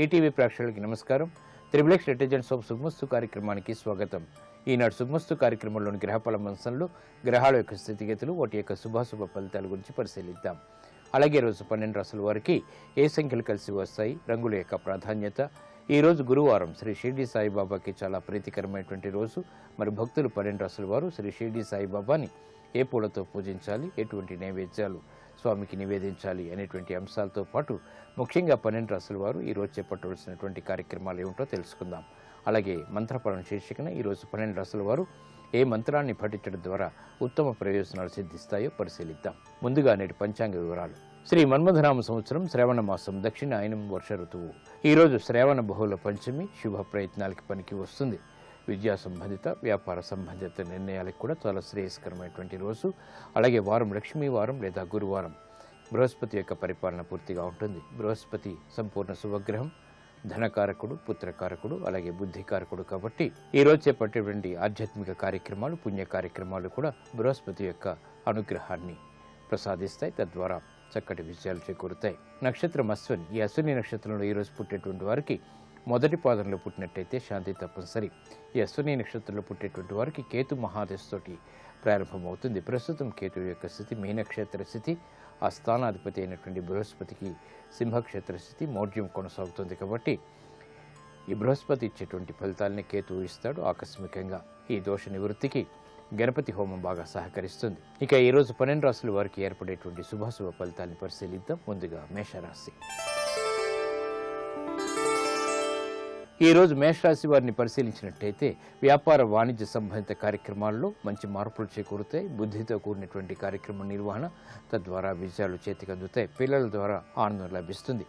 ETV ప్రేక్షకులకి నమస్కారం. Triple intelligence of శుభమస్తు కార్యక్రమానికి స్వాగతం. ఈనాడు శుభమస్తు కార్యక్రమంలోని గ్రహఫల అంశంలో గ్రహాల యొక్క స్థితిగతులు, వాటి యొక్క శుభాశుభ ఫలితాల గురించి పరిశీలిద్దాం. అలాగే రోజు 12 రాశుల వారికి ఏ సంఖ్యలు కలిసి వస్తాయి, రంగుల యొక్క ప్రాధాన్యత. ఈ రోజు గురువారం శ్రీ షిర్డీ సాయిబాబాకి చాలా ప్రీతికరమైనటువంటి రోజు. మరి భక్తులు 12 రాశుల వారు శ్రీ షిర్డీ సాయిబాబాని ఏ పూలతో పూజించాలి, ఎటువంటి నైవేద్యాలు స్వామికి నివేదించాలి అనేటువంటి అంశాలతో పాటు ముఖ్యంగా 12 రాశుల వారు ఈరోజు చేపట్టవలసినటువంటి కార్యక్రమాలు ఏమిటో తెలుసుకుందాం. అలాగే మంత్రపరం శీర్షికన ఈరోజు 12 రాశుల వారు ఏ మంత్రాన్ని పఠించడం ద్వారా ఉత్తమ ప్రయోజనాలు సిద్ధిస్తాయో పరిశీలిద్దాం. ముందుగా నేటి పంచాంగ వివరాలు. శ్రీ మన్మథనామ సంవత్సరం శ్రావణ మాసం, దక్షిణాయనం, వర్ష ఋతువు. ఈరోజు శ్రావణ బహుళ పంచమి, శుభ ప్రయత్నాలకి పనికి వస్తుంది. విద్యా సంబంధిత, వ్యాపార సంబంధిత నిర్ణయాలకు కూడా చాలా శ్రేయస్కరమైనటువంటి రోజు. అలాగే వారం లక్ష్మీ వారం లేదా గురువారం. బృహస్పతి యొక్క పరిపాలన పూర్తిగా ఉంటుంది. బృహస్పతి సంపూర్ణ శుభగ్రహం, ధనకారకుడు, పుత్రకారకుడు, అలాగే బుద్ధికారకుడు. కాబట్టి ఈరోజు చేపట్టేటువంటి ఆధ్యాత్మిక కార్యక్రమాలు, పుణ్య కార్యక్రమాలు కూడా బృహస్పతి యొక్క అనుగ్రహాన్ని ప్రసాదిస్తాయి. తద్వారా చక్కటి విజయాలు చేకూరుతాయి. నక్షత్రం అశ్విని. ఈ అశ్విని నక్షత్రంలో ఈరోజు పుట్టేటువంటి వారికి మొదటి పాదంలో పుట్టినట్టయితే శాంతి తప్పనిసరి. ఈ అశ్విని నక్షత్రంలో పుట్టేటువంటి వారికి కేతు మహాదశతోటి ప్రారంభమవుతుంది. ప్రస్తుతం కేతు యొక్క స్థితి మీనక్షేత్ర స్థితి. ఆ స్థానాధిపతి అయినటువంటి బృహస్పతికి సింహక్షేత్ర స్థితి మౌఢ్యం కొనసాగుతుంది. కాబట్టి ఈ బృహస్పతి ఇచ్చేటువంటి ఫలితాలని కేతు ఇస్తాడు ఆకస్మికంగా. ఈ దోష నివృత్తికి గణపతి హోమం బాగా సహకరిస్తుంది. ఇక ఈరోజు 12 రాశుల వారికి ఏర్పడేటువంటి శుభాశుభ ఫలితాన్ని పరిశీలిద్దాం. ముందుగా మేషరాశి. ఈరోజు మేషరాశి వారిని పరిశీలించినట్టయితే వ్యాపార వాణిజ్య సంబంధిత కార్యక్రమాల్లో మంచి మార్పులు చేకూరుతాయి. బుద్ధితో కూడినటువంటి కార్యక్రమ నిర్వహణ, తద్వారా విజయాలు చేతికి అందుతాయి. పిల్లల ద్వారా ఆనందం లభిస్తుంది.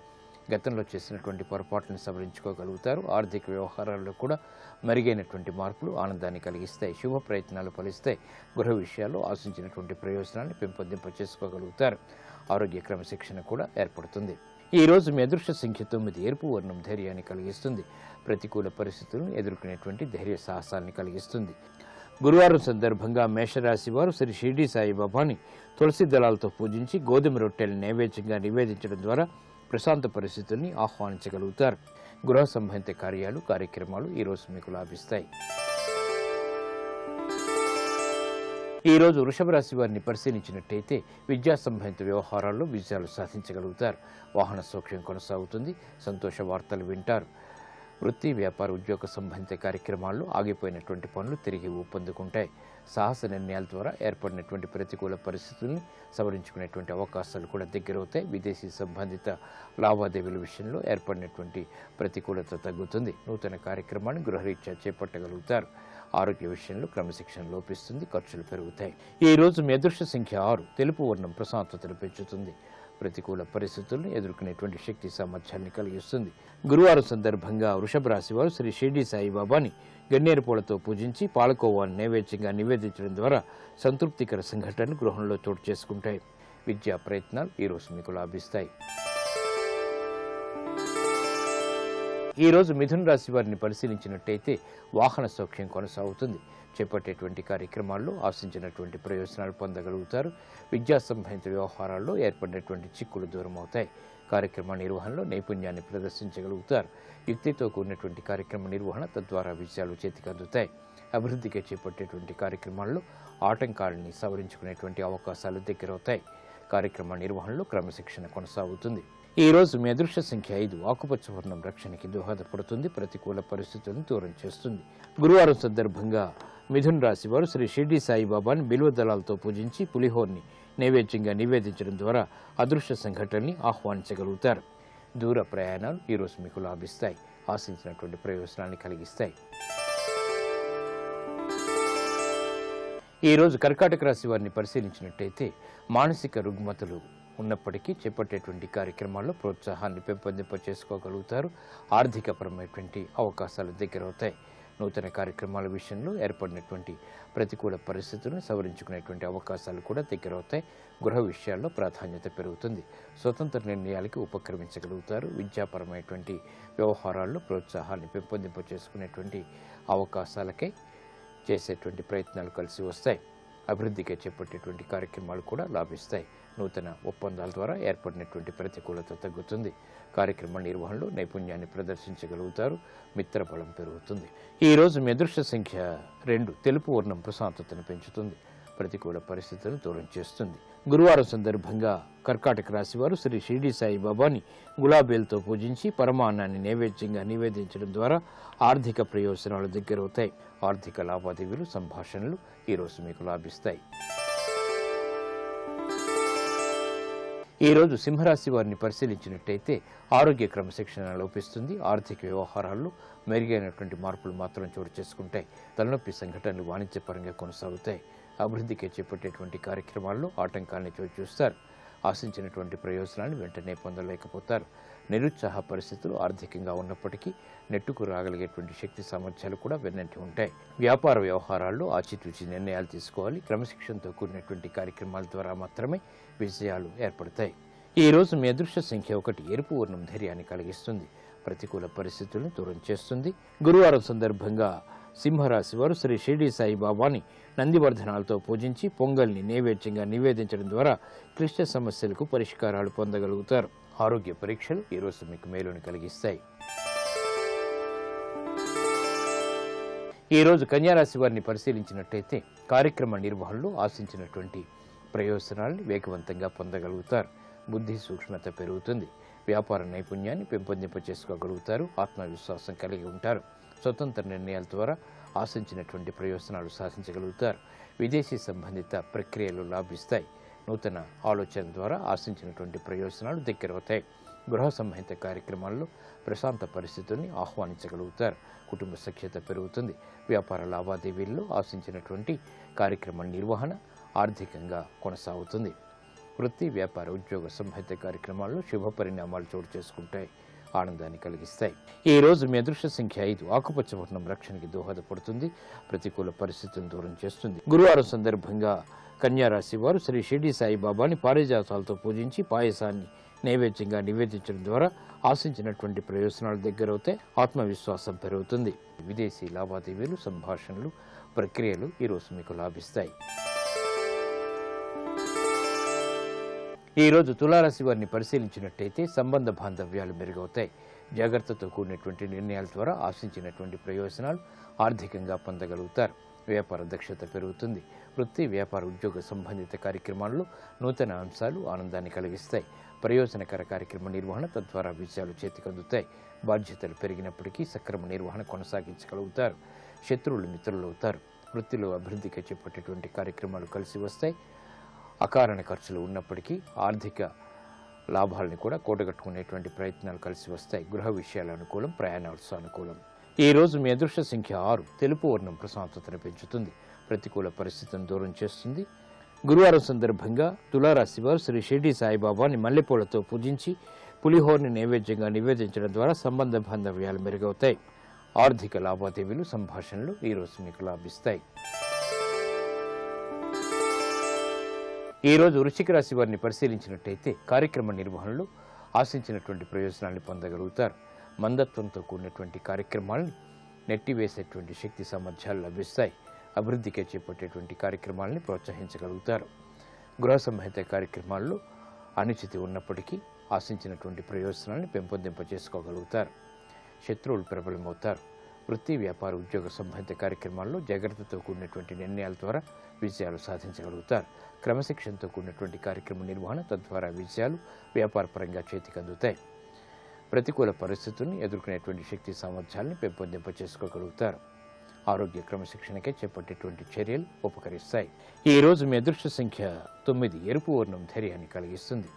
గతంలో చేసినటువంటి పొరపాట్లను సవరించుకోగలుగుతారు. ఆర్థిక వ్యవహారాల్లో కూడా మెరుగైనటువంటి మార్పులు ఆనందాన్ని కలిగిస్తాయి. శుభ ప్రయత్నాలు ఫలిస్తాయి. గృహ విషయాల్లో ఆశించినటువంటి ప్రయోజనాన్ని పెంపొందింప చేసుకోగలుగుతారు. ఆరోగ్య క్రమశిక్షణ కూడా ఏర్పడుతుంది. ఈ రోజు మీ అదృష్ట సంఖ్య 9. ఎరుపు వర్ణం ధైర్యాన్ని కలిగిస్తుంది. ప్రతికూల పరిస్థితులను ఎదుర్కొనేటువంటి ధైర్య సాహసాన్ని కలిగిస్తుంది. గురువారం సందర్భంగా మేషరాశి వారు శ్రీ షిర్డీ సాయిబాబాని తులసి దళాలతో పూజించి గోధుమ రొట్టెలు నైవేద్యంగా నివేదించడం ద్వారా ప్రశాంత పరిస్థితుల్ని ఆహ్వానించగలుగుతారు. గృహ సంబంధిత కార్యక్రమాలు ఈరోజు మీకు లాభిస్తాయి. ఈ రోజు వృషభ రాశి వారిని పరిశీలించినట్టయితే విద్యా సంబంధిత వ్యవహారాల్లో విజయాలు సాధించగలుగుతారు. వాహన సౌఖ్యం కొనసాగుతుంది. సంతోష వార్తలు వింటారు. వృత్తి, వ్యాపార, ఉద్యోగ సంబంధిత కార్యక్రమాల్లో ఆగిపోయినటువంటి పనులు తిరిగి ఊపందుకుంటాయి. సాహస నిర్ణయాల ద్వారా ఏర్పడినటువంటి ప్రతికూల పరిస్థితుల్ని సవరించుకునేటువంటి అవకాశాలు కూడా దగ్గరవుతాయి. విదేశీ సంబంధిత లావాదేవీల విషయంలో ఏర్పడినటువంటి ప్రతికూలత తగ్గుతుంది. నూతన కార్యక్రమాన్ని గృహరీత్యా చేపట్టగలుగుతారు. ఆరోగ్య విషయంలో క్రమశిక్షణ లోపిస్తుంది. ఖర్చులు పెరుగుతాయి. ఈ రోజు మీ అదృష్ట సంఖ్య 6. తెలుపు వర్ణం ప్రశాంతతను పెంచుతుంది. ప్రతికూల పరిస్థితులను ఎదుర్కొనేటువంటి శక్తి సామర్థ్యాన్ని కలిగిస్తుంది. గురువారం సందర్భంగా వృషభ రాశి వారు శ్రీ షిర్డీ సాయిబాబాని గన్నేరు పూలతో పూజించి పాలకోవాన్ని నైవేద్యంగా నివేదించడం ద్వారా సంతృప్తికర సంఘటనలు గృహంలో చోటు చేసుకుంటాయి. విద్యా ప్రయత్నాలు ఈరోజు మీకు లాభిస్తాయి. ఈ రోజు మిథున రాశి వారిని పరిశీలించినట్టయితే వాహన సౌఖ్యం కొనసాగుతుంది. చేపట్టేటువంటి కార్యక్రమాల్లో ఆశించినటువంటి ప్రయోజనాలు పొందగలుగుతారు. విద్యా సంబంధిత వ్యవహారాల్లో ఏర్పడినటువంటి చిక్కులు దూరం అవుతాయి. కార్యక్రమ నిర్వహణలో నైపుణ్యాన్ని ప్రదర్శించగలుగుతారు. యుక్తితో కూడినటువంటి కార్యక్రమ నిర్వహణ, తద్వారా విజయాలు చేతికి అందుతాయి. అభివృద్ధికి చేపట్టేటువంటి కార్యక్రమాల్లో ఆటంకాలని సవరించుకునేటువంటి అవకాశాలు దగ్గరవుతాయి. కార్యక్రమ నిర్వహణలో క్రమశిక్షణ కొనసాగుతుంది. ఈ రోజు మీ అదృష్ట సంఖ్య 5. ఆకుపచ్చ వర్ణం రక్షణకి దోహదపడుతుంది. ప్రతికూల పరిస్థితులను దూరం చేస్తుంది. గురువారం సందర్భంగా మిథున రాశి వారు శ్రీ షిర్డీ సాయిబాబాని బిల్వ దళాలతో పూజించి పులిహోర్ని నైవేద్యంగా నివేదించడం ద్వారా అదృష్ట సంఘటనల్ని ఆహ్వానించగలుగుతారు. దూర ప్రయాణాలు ఈరోజు మీకు లాభిస్తాయి. ఆశించినటువంటి ప్రయోజనాన్ని కలిగిస్తాయి. ఈ రోజు కర్కాటక రాశి వారిని పరిశీలించినట్టయితే మానసిక రుగ్మతలు ఉన్నప్పటికీ చేపట్టేటువంటి కార్యక్రమాల్లో ప్రోత్సాహాన్ని పెంపొందింప చేసుకోగలుగుతారు. ఆర్థికపరమైనటువంటి అవకాశాలు దగ్గరవుతాయి. నూతన కార్యక్రమాల విషయంలో ఏర్పడినటువంటి ప్రతికూల పరిస్థితులను సవరించుకునేటువంటి అవకాశాలు కూడా దగ్గరవుతాయి. గృహ విషయాల్లో ప్రాధాన్యత పెరుగుతుంది. స్వతంత్ర నిర్ణయాలకి ఉపక్రమించగలుగుతారు. విద్యాపరమైనటువంటి వ్యవహారాల్లో ప్రోత్సాహాన్ని పెంపొందింప చేసుకునేటువంటి అవకాశాలకై చేసేటువంటి ప్రయత్నాలు కలిసి వస్తాయి. అభివృద్ధికి చేపట్టేటువంటి కార్యక్రమాలు కూడా లాభిస్తాయి. నూతన ఒప్పందాల ద్వారా ఏర్పడినటువంటి ప్రతికూలత తగ్గుతుంది. కార్యక్రమ నిర్వహణలో నైపుణ్యాన్ని ప్రదర్శించగలుగుతారు. మిత్రబలం పెరుగుతుంది. ఈరోజు మీ అదృష్ట సంఖ్య 2. తెలుపు వర్ణం ప్రశాంతతను పెంచుతుంది. ప్రతికూల పరిస్థితులను దూరం చేస్తుంది. గురువారం సందర్భంగా కర్కాటక రాశి వారు శ్రీ షిరిడి సాయిబాబాని గులాబీలతో పూజించి పరమాన్నాన్ని నైవేద్యంగా నివేదించడం ద్వారా ఆర్థిక ప్రయోజనాలు దగ్గరవుతాయి. ఆర్థిక లావాదేవీలు, సంభాషణలు ఈరోజు మీకు లాభిస్తాయి. ఈరోజు సింహరాశి వారిని పరిశీలించినట్టయితే ఆరోగ్య క్రమశిక్షణ లోపిస్తుంది. ఆర్థిక వ్యవహారాల్లో మెరుగైనటువంటి మార్పులు మాత్రం చోటు చేసుకుంటాయి. తలనొప్పి సంఘటనలు వాణిజ్యపరంగా కొనసాగుతాయి. అభివృద్ధికి చేపట్టేటువంటి కార్యక్రమాల్లో ఆటంకాలను చోటు చూస్తారు. ఆశించినటువంటి ప్రయోజనాన్ని వెంటనే పొందలేకపోతారు. నిరుత్సాహ పరిస్థితులు ఆర్థికంగా ఉన్నప్పటికీ నెట్టుకు రాగలిగేటువంటి శక్తి సామర్థ్యాలు కూడా వెన్నంటి ఉంటాయి. వ్యాపార వ్యవహారాల్లో ఆచితూచి నిర్ణయాలు తీసుకోవాలి. క్రమశిక్షణతో కూడినటువంటి కార్యక్రమాల ద్వారా మాత్రమే విజయాలు ఏర్పడతాయి. ఈ రోజు మీ అదృష్ట సంఖ్య 1. ఎరుపు వర్ణం ధైర్యాన్ని కలిగిస్తుంది. ప్రతికూల పరిస్థితులను దూరం చేస్తుంది. గురువారం సందర్భంగా సింహరాశి వారు శ్రీ షిరిడి సాయిబాబాని నందివర్ధనాలతో పూజించి పొంగల్ని నైవేద్యంగా నివేదించడం ద్వారా క్లిష్ట సమస్యలకు పరిష్కారాలు పొందగలుగుతారు. ఆరోగ్య పరీక్షలు ఈరోజు మీకు మేలుని కలిగిస్తాయి. ఈరోజు కన్యారాశి వారిని పరిశీలించినట్టయితే కార్యక్రమ నిర్వహణలో ఆశించినటువంటి ప్రయోజనాల్ని వేగవంతంగా పొందగలుగుతారు. బుద్ధి సూక్ష్మత పెరుగుతుంది. వ్యాపార నైపుణ్యాన్ని పెంపొందింపచేసుకోగలుగుతారు. ఆత్మవిశ్వాసం కలిగి ఉంటారు. స్వతంత్ర నిర్ణయాల ద్వారా ఆశించినటువంటి ప్రయోజనాలు సాధించగలుగుతారు. విదేశీ సంబంధిత ప్రక్రియలు లాభిస్తాయి. నూతన ఆలోచన ద్వారా ఆశించినటువంటి ప్రయోజనాలు దగ్గరవుతాయి. గృహ సంబంధిత కార్యక్రమాల్లో ప్రశాంత పరిస్థితుల్ని ఆహ్వానించగలుగుతారు. కుటుంబ సఖ్యత పెరుగుతుంది. వ్యాపార లావాదేవీల్లో ఆశించినటువంటి కార్యక్రమ నిర్వహణ ఆర్థికంగా కొనసాగుతుంది. వృత్తి, వ్యాపార, ఉద్యోగ సంబంధిత కార్యక్రమాల్లో శుభ పరిణామాలు చోటు చేసుకుంటాయి. ఆనందాన్ని కలిగిస్తాయి. ఈ రోజు మీ అదృష్ట సంఖ్య 5. ఆకుపచ్చ వర్ణం రక్షణకి దోహదపడుతుంది. ప్రతికూల పరిస్థితులను దూరం చేస్తుంది. గురువారం సందర్భంగా కన్యారాశి వారు శ్రీ షిరిడి సాయిబాబాని పారిజాతాలతో పూజించి పాయసాన్ని నైవేద్యంగా నివేదించడం ద్వారా ఆశించినటువంటి ప్రయోజనాలు దగ్గరవుతాయి. ఆత్మవిశ్వాసం పెరుగుతుంది. విదేశీ లావాదేవీలు, సంభాషణలు, ప్రక్రియలు ఈరోజు మీకు లాభిస్తాయి. ఈ రోజు తులారాశి వారిని పరిశీలించినట్టయితే సంబంధ బాంధవ్యాలు మెరుగవుతాయి. జాగ్రత్తతో కూడినటువంటి నిర్ణయాల ద్వారా ఆశించినటువంటి ప్రయోజనాలు ఆర్థికంగా పొందగలుగుతారు. వ్యాపార దక్షత పెరుగుతుంది. వృత్తి, వ్యాపార, ఉద్యోగ సంబంధిత కార్యక్రమాల్లో నూతన అంశాలు ఆనందాన్ని కలిగిస్తాయి. ప్రయోజనకర కార్యక్రమ నిర్వహణ తద్వారా విజయాలు చేతికందుతాయి. బాధ్యతలు పెరిగినప్పటికీ సక్రమ నిర్వహణ కొనసాగించగలుగుతారు. శత్రువులు మిత్రులవుతారు. వృత్తిలో అభివృద్ధికి చేపట్టేటువంటి కార్యక్రమాలు కలిసి వస్తాయి. అకారణ ఖర్చులు ఉన్నప్పటికీ ఆర్థిక లాభాలను కూడా కూడగట్టుకునేటువంటి ప్రయత్నాలు కలిసి వస్తాయి. గృహ విషయాల అనుకూలం, ప్రయాణాలు సానుకూలం. ఈ రోజు మీ అదృష్ట సంఖ్య 6. తెలుపు వర్ణం ప్రశాంతతను పెంచుతుంది. ప్రతికూల పరిస్థితులను దూరం చేస్తుంది. గురువారం సందర్భంగా తులారాశి వారు శ్రీ షిరిడి సాయిబాబాని మల్లెపూలతో పూజించి పులిహోరని నైవేద్యంగా నివేదించడం ద్వారా సంబంధ బాంధవ్యాలు మెరుగవుతాయి. ఆర్థిక లావాదేవీలు, సంభాషణలు ఈరోజు మీకు లాభిస్తాయి. ఈ రోజు వృశ్చిక రాశి వారిని పరిశీలించినట్టయితే కార్యక్రమ నిర్వహణలో ఆశించినటువంటి ప్రయోజనాన్ని పొందగలుగుతారు. మందత్వంతో కూడినటువంటి కార్యక్రమాలను నెట్టివేసేటువంటి శక్తి సామర్థ్యాలు లభిస్తాయి. అభివృద్ధికి చేపట్టేటువంటి కార్యక్రమాలని ప్రోత్సహించగలుగుతారు. గృహ సంబంధిత కార్యక్రమాల్లో అనిశ్చితి ఉన్నప్పటికీ ఆశించినటువంటి ప్రయోజనాన్ని పెంపొందింపచేసుకోగలుగుతారు. శత్రువులు ప్రబలమవుతారు. వృత్తి, వ్యాపార, ఉద్యోగ సంబంధిత కార్యక్రమాల్లో జాగ్రత్తతో కూడినటువంటి నిర్ణయాల ద్వారా విజయాలు సాధించగలుగుతారు. క్రమశిక్షణతో కూడినటువంటి కార్యక్రమ నిర్వహణ తద్వారా విజయాలు వ్యాపారపరంగా చేతికందుతాయి. ప్రతికూల పరిస్థితుల్ని ఎదుర్కొనేటువంటి శక్తి సామర్థ్యాలను పెంపొందింపచేసుకోగలుగుతారు. ఆరోగ్య క్రమశిక్షణకే చేపట్టేటువంటి చర్యలు ఉపకరిస్తాయి. ఈ రోజు మీ అదృష్ట సంఖ్య 9. ఎరుపు వర్ణం ధైర్యాన్ని కలిగిస్తుంది.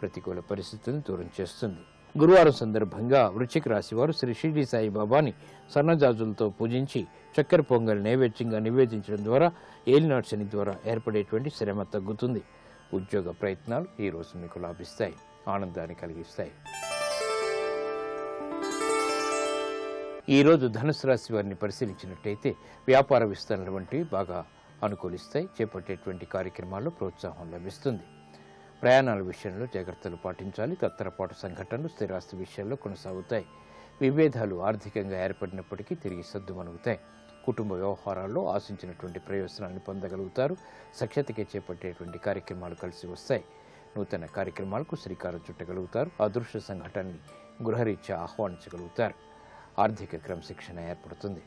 ప్రతికూల పరిస్థితులను దూరం చేస్తుంది. గురువారం సందర్భంగా వృశ్చిక రాశి వారు శ్రీ షిరిడి సాయిబాబాని సన్నజాజులతో పూజించి చక్కెర పొంగల్ నైవేద్యంగా నివేదించడం ద్వారా ఏలినాటి శని ద్వారా ఏర్పడేటువంటి శ్రమ తగ్గుతుంది. ఉద్యోగ ప్రయత్నాలు ఈ రోజు మీకు లాభిస్తాయి. ఆనందాన్ని కలిగిస్తాయి. ఈ రోజు ధనుసు రాశి వారిని పరిశీలించినట్టయితే వ్యాపార విస్తరణ వంటివి బాగా అనుకూలిస్తాయి. చేపట్టేటువంటి కార్యక్రమాల్లో ప్రోత్సాహం లభిస్తుంది. ప్రయాణాల విషయంలో జాగ్రత్తలు పాటించాలి. తత్తరపాటు సంఘటనలు స్థిరాస్తి విషయాల్లో కొనసాగుతాయి. విభేదాలు ఆర్థికంగా ఏర్పడినప్పటికీ తిరిగి సద్దుమణుగుతాయి. కుటుంబ వ్యవహారాల్లో ఆశించినటువంటి ప్రయోజనాన్ని పొందగలుగుతారు. సఖ్యతకి చేపట్టేటువంటి కార్యక్రమాలు కలిసి వస్తాయి. నూతన కార్యక్రమాలకు శ్రీకారం చుట్టగలుగుతారు. అదృశ్య సంఘటనని గృహరీత్యా ఆహ్వానించగలుగుతారు. ఆర్థిక క్రమశిక్షణ ఏర్పడుతుంది.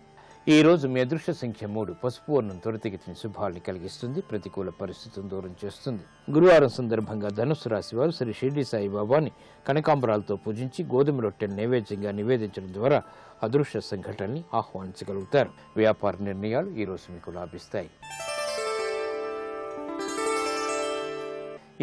ఈ రోజు మీ అదృష్ట సంఖ్య 3. పసుపు వర్ణం త్వరితగతిని శుభాల్ని కలిగిస్తుంది. ప్రతికూల పరిస్థితులను దూరం చేస్తుంది. గురువారం సందర్భంగా ధనుస్సు రాశి వారు శ్రీ షిరిడి సాయిబాబాని కనకాంబరాలతో పూజించి గోధుమ రొట్టెను నైవేద్యంగా నివేదించడం ద్వారా అదృశ్య సంఘటనని ఆహ్వానించగలుగుతారు. వ్యాపార నిర్ణయాలు ఈ రోజు మీకు లాభిస్తాయి.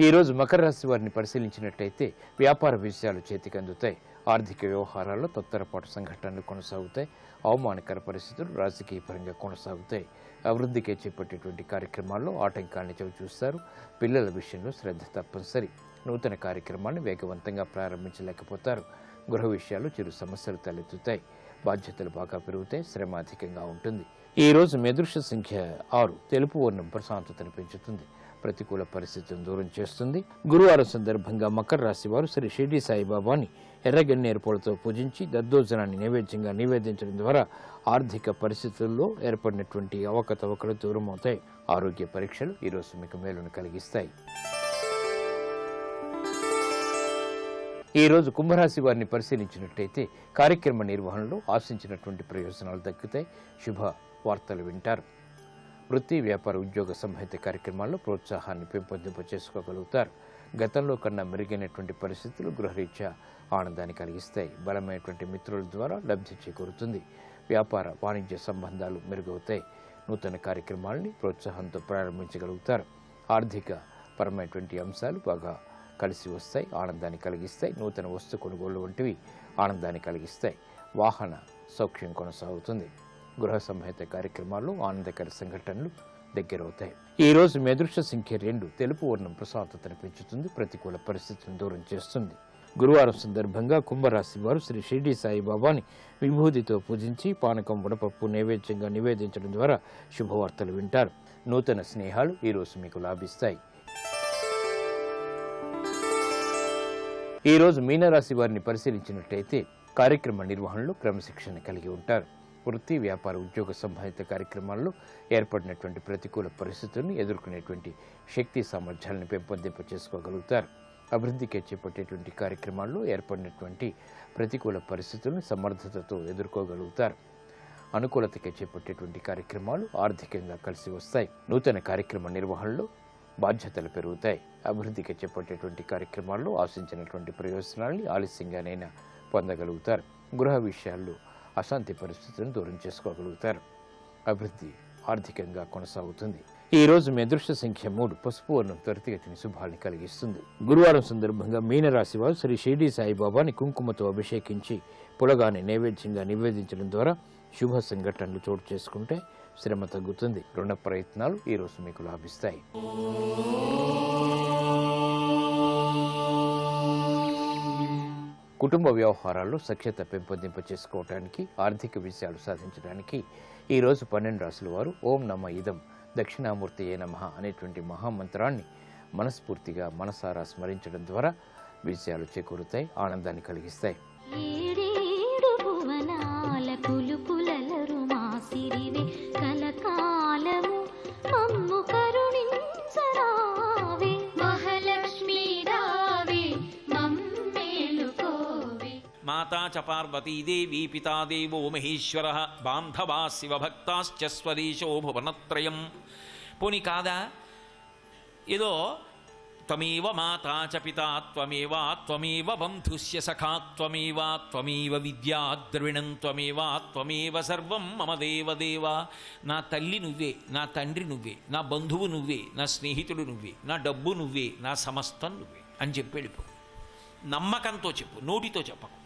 ఈ రోజు మకర రాశి వారిని పరిశీలించినట్లయితే వ్యాపార విషయాలు చేతికి అందుతాయి. ఆర్థిక వ్యవహారాల్లో తొత్తరపాటు సంఘటనలు కొనసాగుతాయి. అవమానకర పరిస్థితులు రాజకీయ పరంగా కొనసాగుతాయి. అభివృద్ధికి చేపట్టేటువంటి కార్యక్రమాల్లో ఆటంకాన్ని చవిచూస్తారు. పిల్లల విషయంలో శ్రద్ధ తప్పనిసరి. నూతన కార్యక్రమాన్ని వేగవంతంగా ప్రారంభించలేకపోతారు. గృహ విషయాలు చిరు సమస్యలు తలెత్తుతాయి. బాధ్యతలు బాగా పెరుగుతాయి. శ్రమ అధికంగా ఉంటుంది. ఈ రోజు మీ అదృష్ట సంఖ్య 6. తెలుపు వర్ణం ప్రశాంతతను పెంచుతుంది. ప్రతికూల పరిస్థితులను దూరం చేస్తుంది. గురువారం సందర్భంగా మకర రాశి వారు శ్రీ షిరిడి సాయిబాబాని ఎర్రగన్నేరు పూలతో పూజించి దద్దోజనాన్ని నైవేద్యంగా నివేదించడం ద్వారా ఆర్థిక పరిస్థితుల్లో ఏర్పడినటువంటి అవకతవకలు దూరం అవుతాయి. ఆరోగ్య పరీక్షలు ఈరోజు మీకు మేలును కలిగిస్తాయి. ఈ రోజు కుంభరాశి వారిని పరిశీలించినట్లయితే కార్యక్రమ నిర్వహణలో ఆశించినటువంటి ప్రయోజనాలు దక్కుతాయి. శుభ వార్తలు వింటారు. వృత్తి, వ్యాపార, ఉద్యోగ సంహిత కార్యక్రమాల్లో ప్రోత్సాహాన్ని పెంపొందింప చేసుకోగలుగుతారు. గతంలో కన్నా మెరుగైనటువంటి పరిస్థితులు గృహరీత్యా ఆనందాన్ని కలిగిస్తాయి. బలమైనటువంటి మిత్రుల ద్వారా లబ్ధి చేకూరుతుంది. వ్యాపార, వాణిజ్య సంబంధాలు మెరుగవుతాయి. నూతన కార్యక్రమాలని ప్రోత్సాహంతో ప్రారంభించగలుగుతారు. ఆర్థిక పరమైనటువంటి అంశాలు బాగా కలిసి వస్తాయి. ఆనందాన్ని కలిగిస్తాయి. నూతన వస్తు కొనుగోలు వంటివి ఆనందాన్ని కలిగిస్తాయి. వాహన సౌఖ్యం కొనసాగుతుంది. గృహ సంహిత కార్యక్రమాల్లో ఆనందకర సంఘటనలు దగ్గరవుతాయి. ఈ రోజు మీ అదృష్ట సంఖ్య 2. తెలుపు వర్ణం ప్రశాంతతను పెంచుతుంది. ప్రతికూల పరిస్థితులను దూరం చేస్తుంది. గురువారం సందర్భంగా కుంభరాశి వారు శ్రీ షిరిడి సాయిబాబాని విభూతితో పూజించి పానకం, వడపప్పు నైవేద్యంగా నివేదించడం ద్వారా శుభవార్తలు వింటారు. నూతన స్నేహాలు ఈ రోజు మీకు లాభిస్తాయి. ఈ రోజు మీనరాశి వారిని పరిశీలించినట్లయితే కార్యక్రమ నిర్వహణలో క్రమశిక్షణ కలిగి ఉంటారు. వృత్తి, వ్యాపార, ఉద్యోగ సంబంధిత కార్యక్రమాల్లో ఏర్పడినటువంటి ప్రతికూల పరిస్థితులను ఎదుర్కొనేటువంటి శక్తి సామర్థ్యాలను పెంపొందింప చేసుకోగలుగుతారు. అభివృద్ధికి చేపట్టేటువంటి కార్యక్రమాల్లో ఏర్పడినటువంటి ప్రతికూల పరిస్థితులను సమర్థతతో ఎదుర్కోగలుగుతారు. అనుకూలతకి చేపట్టేటువంటి కార్యక్రమాలు ఆర్థికంగా కలిసి వస్తాయి. నూతన కార్యక్రమ నిర్వహణలో బాధ్యతలు పెరుగుతాయి. అభివృద్ధికి చేపట్టేటువంటి కార్యక్రమాల్లో ఆశించినటువంటి ప్రయోజనాల్ని ఆలస్యంగానైనా పొందగలుగుతారు. గృహ విషయాల్లో అశాంతి పరిస్థితులను దూరం చేసుకోగలుగుతారు. అభివృద్ధి ఆర్థికంగా కొనసాగుతుంది. ఈ రోజు మీ అదృష్ట సంఖ్య 3. పసుపు వర్ణం త్వరితగతిని శుభాల్ని కలిగిస్తుంది. గురువారం సందర్భంగా మీనరాశి వారు శ్రీ షిరిడి సాయిబాబాని కుంకుమతో అభిషేకించి పులగాన్ని నైవేద్యంగా నివేదించడం ద్వారా శుభ సంఘటనలు చోటు చేసుకుంటే శ్రమ తగ్గుతుంది. రుణ ప్రయత్నాలు ఈ రోజు మీకు లాభిస్తాయి. కుటుంబ వ్యవహారాల్లో సఖ్యత పెంపొందింప చేసుకోవటానికి, ఆర్థిక విషయాలు సాధించడానికి ఈ రోజు 12 రాశుల వారు ఓం నమ ఇదం దక్షిణామూర్తియే నమః అనేటువంటి మహామంత్రాన్ని మనస్ఫూర్తిగా మనసారా స్మరించడం ద్వారా విజయాలు చేకూరుతాయి. ఆనందాన్ని కలిగిస్తాయి. మాతా చ పార్వతీదేవీ పితాదేవో మహేశ్వరః బాంధవా శివభక్తాశ్చ స్వదేశో భువనత్రయం. పోని కాదా, ఏదో త్వమేవ మాతా చ పితా త్వమేవ త్వమేవ బంధుస్య సఖా త్వమేవ త్వమేవ విద్యా ద్రవిణం త్వమేవ త్వమేవ సర్వం మమ దేవదేవ. నా తల్లి నువ్వే, నా తండ్రి నువ్వే, నా బంధువు నువ్వే, నా స్నేహితుడు నువ్వే, నా డబ్బు నువ్వే, నా సమస్తం నువ్వే అని చెప్పి వెళ్ళిపో. నమ్మకంతో చెప్పు, నోటితో చెప్పకు.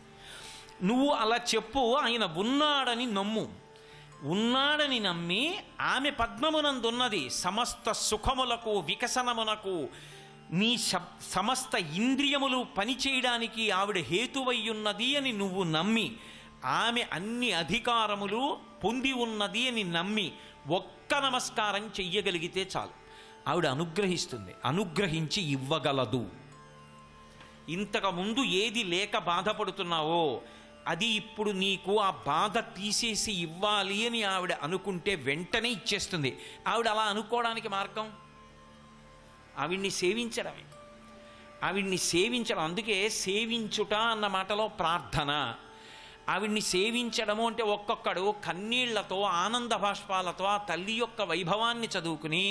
నువ్వు అలా చెప్పు. ఆయన ఉన్నాడని నమ్ము. ఉన్నాడని నమ్మి ఆమె పద్మమునందున్నది సమస్త సుఖములకు, వికసనమునకు, నీ సమస్త ఇంద్రియములు పనిచేయడానికి ఆవిడ హేతువయ్యున్నది అని నువ్వు నమ్మి, ఆమె అన్ని అధికారములు పొంది ఉన్నది అని నమ్మి ఒక్క నమస్కారం చెయ్యగలిగితే చాలు. ఆవిడ అనుగ్రహిస్తుంది, అనుగ్రహించి ఇవ్వగలదు. ఇంతకుముందు ఏది లేక బాధపడుతున్నావో అది ఇప్పుడు నీకు ఆ బాధ తీసేసి ఇవ్వాలి అని ఆవిడ అనుకుంటే వెంటనే ఇచ్చేస్తుంది. ఆవిడ అలా అనుకోవడానికి మార్గం ఆవిడ్ని సేవించడమే. ఆవిడ్ని సేవించడం, అందుకే సేవించుట అన్న మాటలో ప్రార్థన. ఆవిడ్ని సేవించడము అంటే ఒక్కొక్కడు కన్నీళ్లతో ఆనంద బాష్పాలతో ఆ తల్లి యొక్క వైభవాన్ని చదువుకుని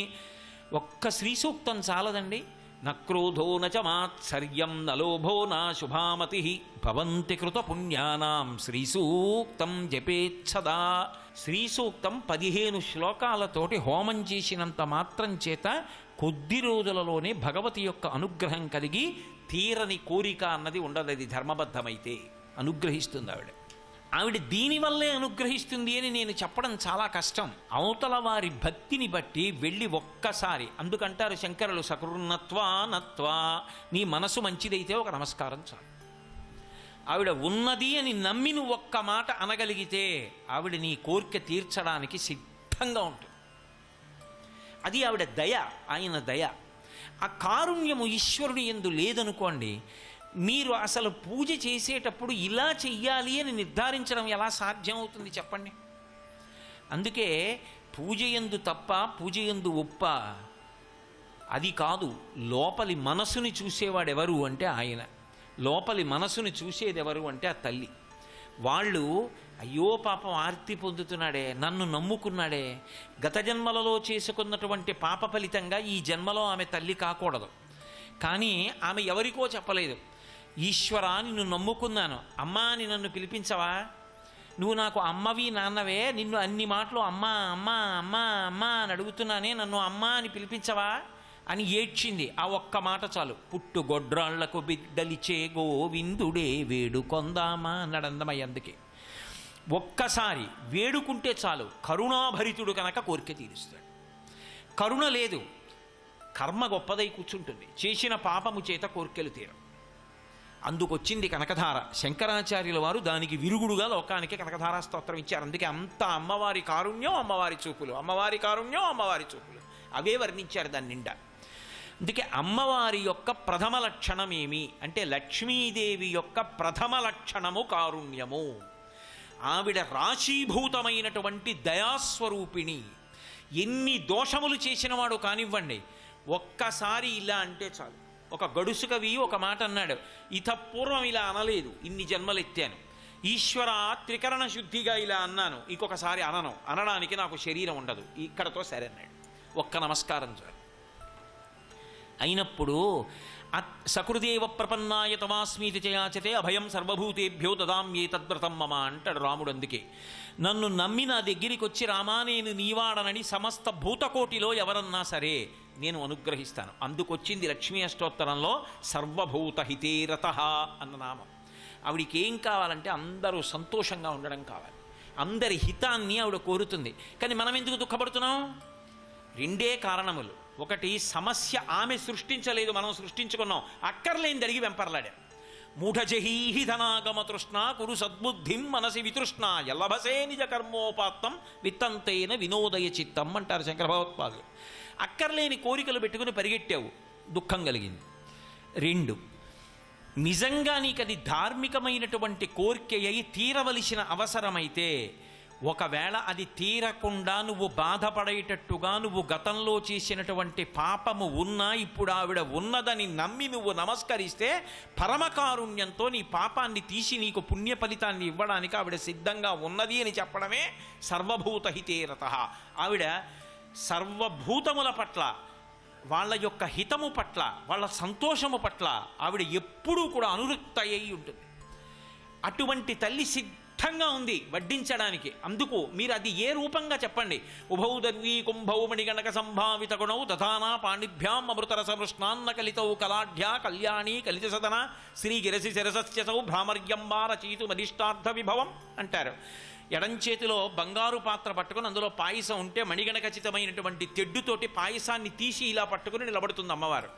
ఒక్క శ్రీ సూక్తం చాలదండి. నక్రోధో నచ మాత్సర్యం నలోభో నా శుభామతి భవంతి కృత పుణ్యానాం శ్రీసూక్తం జపేచ్ఛదా. శ్రీసూక్తం 15 శ్లోకాలతోటి హోమం చేసినంత మాత్రం చేత కొద్ది రోజులలోనే భగవతి యొక్క అనుగ్రహం కలిగి తీరని కోరిక అన్నది ఉండదు. అది ధర్మబద్ధమైతే అనుగ్రహిస్తుంది ఆవిడ. ఆవిడ దీనివల్లే అనుగ్రహిస్తుంది అని నేను చెప్పడం చాలా కష్టం. అవతల వారి భక్తిని బట్టి వెళ్ళి ఒక్కసారి, అందుకంటారు శంకరులు సకృన్నత్వా నత్వా, నీ మనసు మంచిదైతే ఒక నమస్కారం చాలు. ఆవిడ ఉన్నది అని నమ్మి నువ్వు ఒక్క మాట అనగలిగితే ఆవిడ నీ కోరిక తీర్చడానికి సిద్ధంగా ఉంటుంది. అది ఆవిడ దయ, ఆయన దయ. ఆ కారుణ్యము ఈశ్వరుని యందు లేదనుకోండి, మీరు అసలు పూజ చేసేటప్పుడు ఇలా చెయ్యాలి అని నిర్ధారించడం ఎలా సాధ్యమవుతుంది చెప్పండి. అందుకే పూజ యందు తప్ప పూజ యందు ఒప్ప అది కాదు. లోపలి మనసుని చూసేవాడెవరు అంటే ఆయన. లోపలి మనసుని చూసేదెవరు అంటే ఆ తల్లి. వాళ్ళు అయ్యో పాపం ఆర్తి పొందుతున్నాడే, నన్ను నమ్ముకున్నాడే, గత జన్మలలో చేసుకున్నటువంటి పాప ఫలితంగా ఈ జన్మలో ఆమె తల్లి కాకూడదు. కానీ ఆమె ఎవరికో చెప్పలేదు. ఈశ్వరా నిన్ను నమ్ముకున్నాను, అమ్మా అని నన్ను పిలిపించవా, నువ్వు నాకు అమ్మవి నాన్నవే, నిన్ను అన్ని మాటలు అమ్మా అమ్మా అమ్మా అమ్మా అని అడుగుతున్నానే, నన్ను అమ్మా అని పిలిపించవా అని ఏడ్చింది. ఆ ఒక్క మాట చాలు. పుట్టు గొడ్రాళ్లకు బిడ్డలిచే గోవిందుడే వేడుకొందామా అన్నాడందమయ్య. అందుకే ఒక్కసారి వేడుకుంటే చాలు, కరుణాభరితుడు కనుక కోరిక తీరుస్తాడు. కరుణ లేదు, కర్మ గొప్పదై కూర్చుంటుంది, చేసిన పాపము చేత కోరికలు తీరం. అందుకొచ్చింది కనకధార. శంకరాచార్యుల వారు దానికి విరుగుడుగా లోకానికి కనకధారా స్తోత్రం ఇచ్చారు. అందుకే అంత అమ్మవారి కారుణ్యం, అమ్మవారి చూపులు, అమ్మవారి కారుణ్యం, అమ్మవారి చూపులు అవే వర్ణించారు దాని నిండా. అందుకే అమ్మవారి యొక్క ప్రథమ లక్షణం ఏమి అంటే లక్ష్మీదేవి యొక్క ప్రథమ లక్షణము కారుణ్యము. ఆవిడ రాశీభూతమైనటువంటి దయాస్వరూపిణి. ఎన్ని దోషములు చేసినవాడు కానివ్వండి, ఒక్కసారి ఇలా అంటే చాలు. ఒక గడుసు కవి ఒక మాట అన్నాడు, ఇత పూర్వం ఇలా అనలేదు, ఇన్ని జన్మలు ఎత్తాను, ఈశ్వర త్రికరణ శుద్ధిగా ఇలా అన్నాను, ఇంకొకసారి అనను, అనడానికి నాకు శరీరం ఉండదు, ఇక్కడతో సరే అన్నాడు. ఒక్క నమస్కారం చాలు. అయినప్పుడు సకృదేవ ప్రపన్నాయ తమాస్మీతి చయాచతే అభయం సర్వభూతేభ్యో దదామ్యే తద్వ్రతం మమ అంటాడు రాముడు. అందుకే నన్ను నమ్మి నా దగ్గరికి వచ్చి రామా నేను నీవాడనని సమస్త భూతకోటిలో ఎవరన్నా సరే నేను అనుగ్రహిస్తాను. అందుకొచ్చింది లక్ష్మీ అష్టోత్తరంలో సర్వభూతహితేరత అన్న నామం. ఆవిడికి ఏం కావాలంటే అందరూ సంతోషంగా ఉండడం కావాలి, అందరి హితాన్ని ఆవిడ కోరుతుంది. కానీ మనం ఎందుకు దుఃఖపడుతున్నాం? రెండే కారణములు. ఒకటి, సమస్య ఆమె సృష్టించలేదు, మనం సృష్టించుకున్నాం. అక్కర్లేని జరిగి వెంపర్లాడా. మూఢజహీహి ధనాగమ తృష్ణ కురు సద్బుద్ధిం మనసి వితృష్ణ ఎల్లభసే నిజ కర్మోపాత్తం విత్తంతైన వినోదయ చిత్తం అంటారు శంకర భగవత్పాదులు. అక్కర్లేని కోరికలు పెట్టుకుని పరిగెట్టావు, దుఃఖం కలిగింది. రెండు, నిజంగా నీకు అది ధార్మికమైనటువంటి కోరిక అయి తీరవలసిన అవసరమైతే ఒకవేళ అది తీరకుండా నువ్వు బాధపడేటట్టుగా నువ్వు గతంలో చేసినటువంటి పాపము ఉన్నా ఇప్పుడు ఆవిడ ఉన్నదని నమ్మి నువ్వు నమస్కరిస్తే పరమకారుణ్యంతో నీ పాపాన్ని తీసి నీకు పుణ్య ఫలితాన్ని ఇవ్వడానికి ఆవిడ సిద్ధంగా ఉన్నది అని చెప్పడమే సర్వభూతహితేరత. ఆవిడ సర్వభూతముల పట్ల, వాళ్ళ యొక్క హితము పట్ల, వాళ్ళ సంతోషము పట్ల ఆవిడ ఎప్పుడూ కూడా అనురక్త అయి ఉంటుంది. అటువంటి తల్లి సిద్ధంగా ఉంది వడ్డించడానికి. అందుకు మీరు అది ఏ రూపంగా చెప్పండి. ఉభౌ దర్వీ కుంభౌ మణిగణక సంభావిత గుణౌ దధానా పాణిభ్యాం అమృతరస మృష్ణాన్న కలితౌ కలాఢ్యా కళ్యాణి కలిత సదన శ్రీగిరసి శిరసస్యసౌ భ్రామర్యంబా రచయితు మదిష్టార్థ విభవం అంటారు. ఎడంచేతిలో బంగారు పాత్ర పట్టుకుని అందులో పాయసం ఉంటే మణిగణ ఖచ్చితమైనటువంటి తెడ్డుతోటి పాయసాన్ని తీసి ఇలా పట్టుకుని నిలబడుతుంది అమ్మవారు.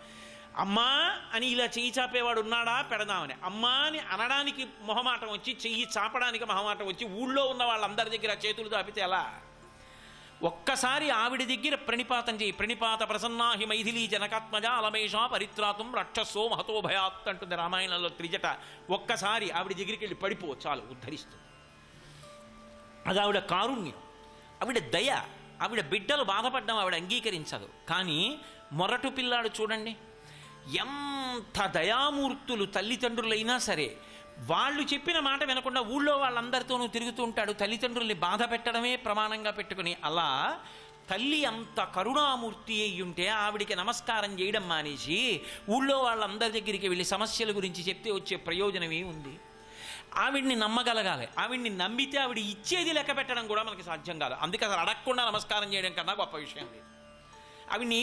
అమ్మా అని ఇలా చెయ్యి చాపేవాడు ఉన్నాడా? పెడదామని. అమ్మా అని అనడానికి మొహమాటం వచ్చి, చెయ్యి చాపడానికి మొహమాటం వచ్చి ఊళ్ళో ఉన్న వాళ్ళందరి దగ్గర చేతులు చాపితే ఎలా? ఒక్కసారి ఆవిడ దగ్గర ప్రణిపాతం చేయి. ప్రణిపాత ప్రసన్నాహి మైథిలీ జనకాత్మజ అలమేష పరిత్రాతం రక్షస్సో మహతో భయాత్ అంటుంది రామాయణంలో త్రిజట. ఒక్కసారి ఆవిడ దగ్గరికి వెళ్ళి పడిపో, చాలు, ఉద్ధరిస్తుంది. అది ఆవిడ కారుణ్యం, ఆవిడ దయ. ఆవిడ బిడ్డలు బాధపడ్డం ఆవిడ అంగీకరించదు. కానీ మొరటు పిల్లాడు చూడండి, ఎంత దయామూర్తులు తల్లిదండ్రులైనా సరే వాళ్ళు చెప్పిన మాట వినకుండా ఊళ్ళో వాళ్ళందరితోనూ తిరుగుతూ ఉంటాడు, తల్లిదండ్రుల్ని బాధ పెట్టడమే ప్రమాణంగా పెట్టుకుని. అలా తల్లి అంత కరుణామూర్తి అయి ఉంటే ఆవిడికి నమస్కారం చేయడం మానేసి ఊళ్ళో వాళ్ళందరి దగ్గరికి వెళ్ళి సమస్యల గురించి చెప్తే వచ్చే ప్రయోజనమే ఉంది? ఆవిడ్ని నమ్మగలగాలి. ఆవిడ్ని నమ్మితే ఆవిడ ఇచ్చేది లెక్క పెట్టడం కూడా మనకి సాధ్యం కాదు. అందుకే అసలు అడగకుండా నమస్కారం చేయడం కన్నా గొప్ప విషయం లేదు. ఆవిడ్ని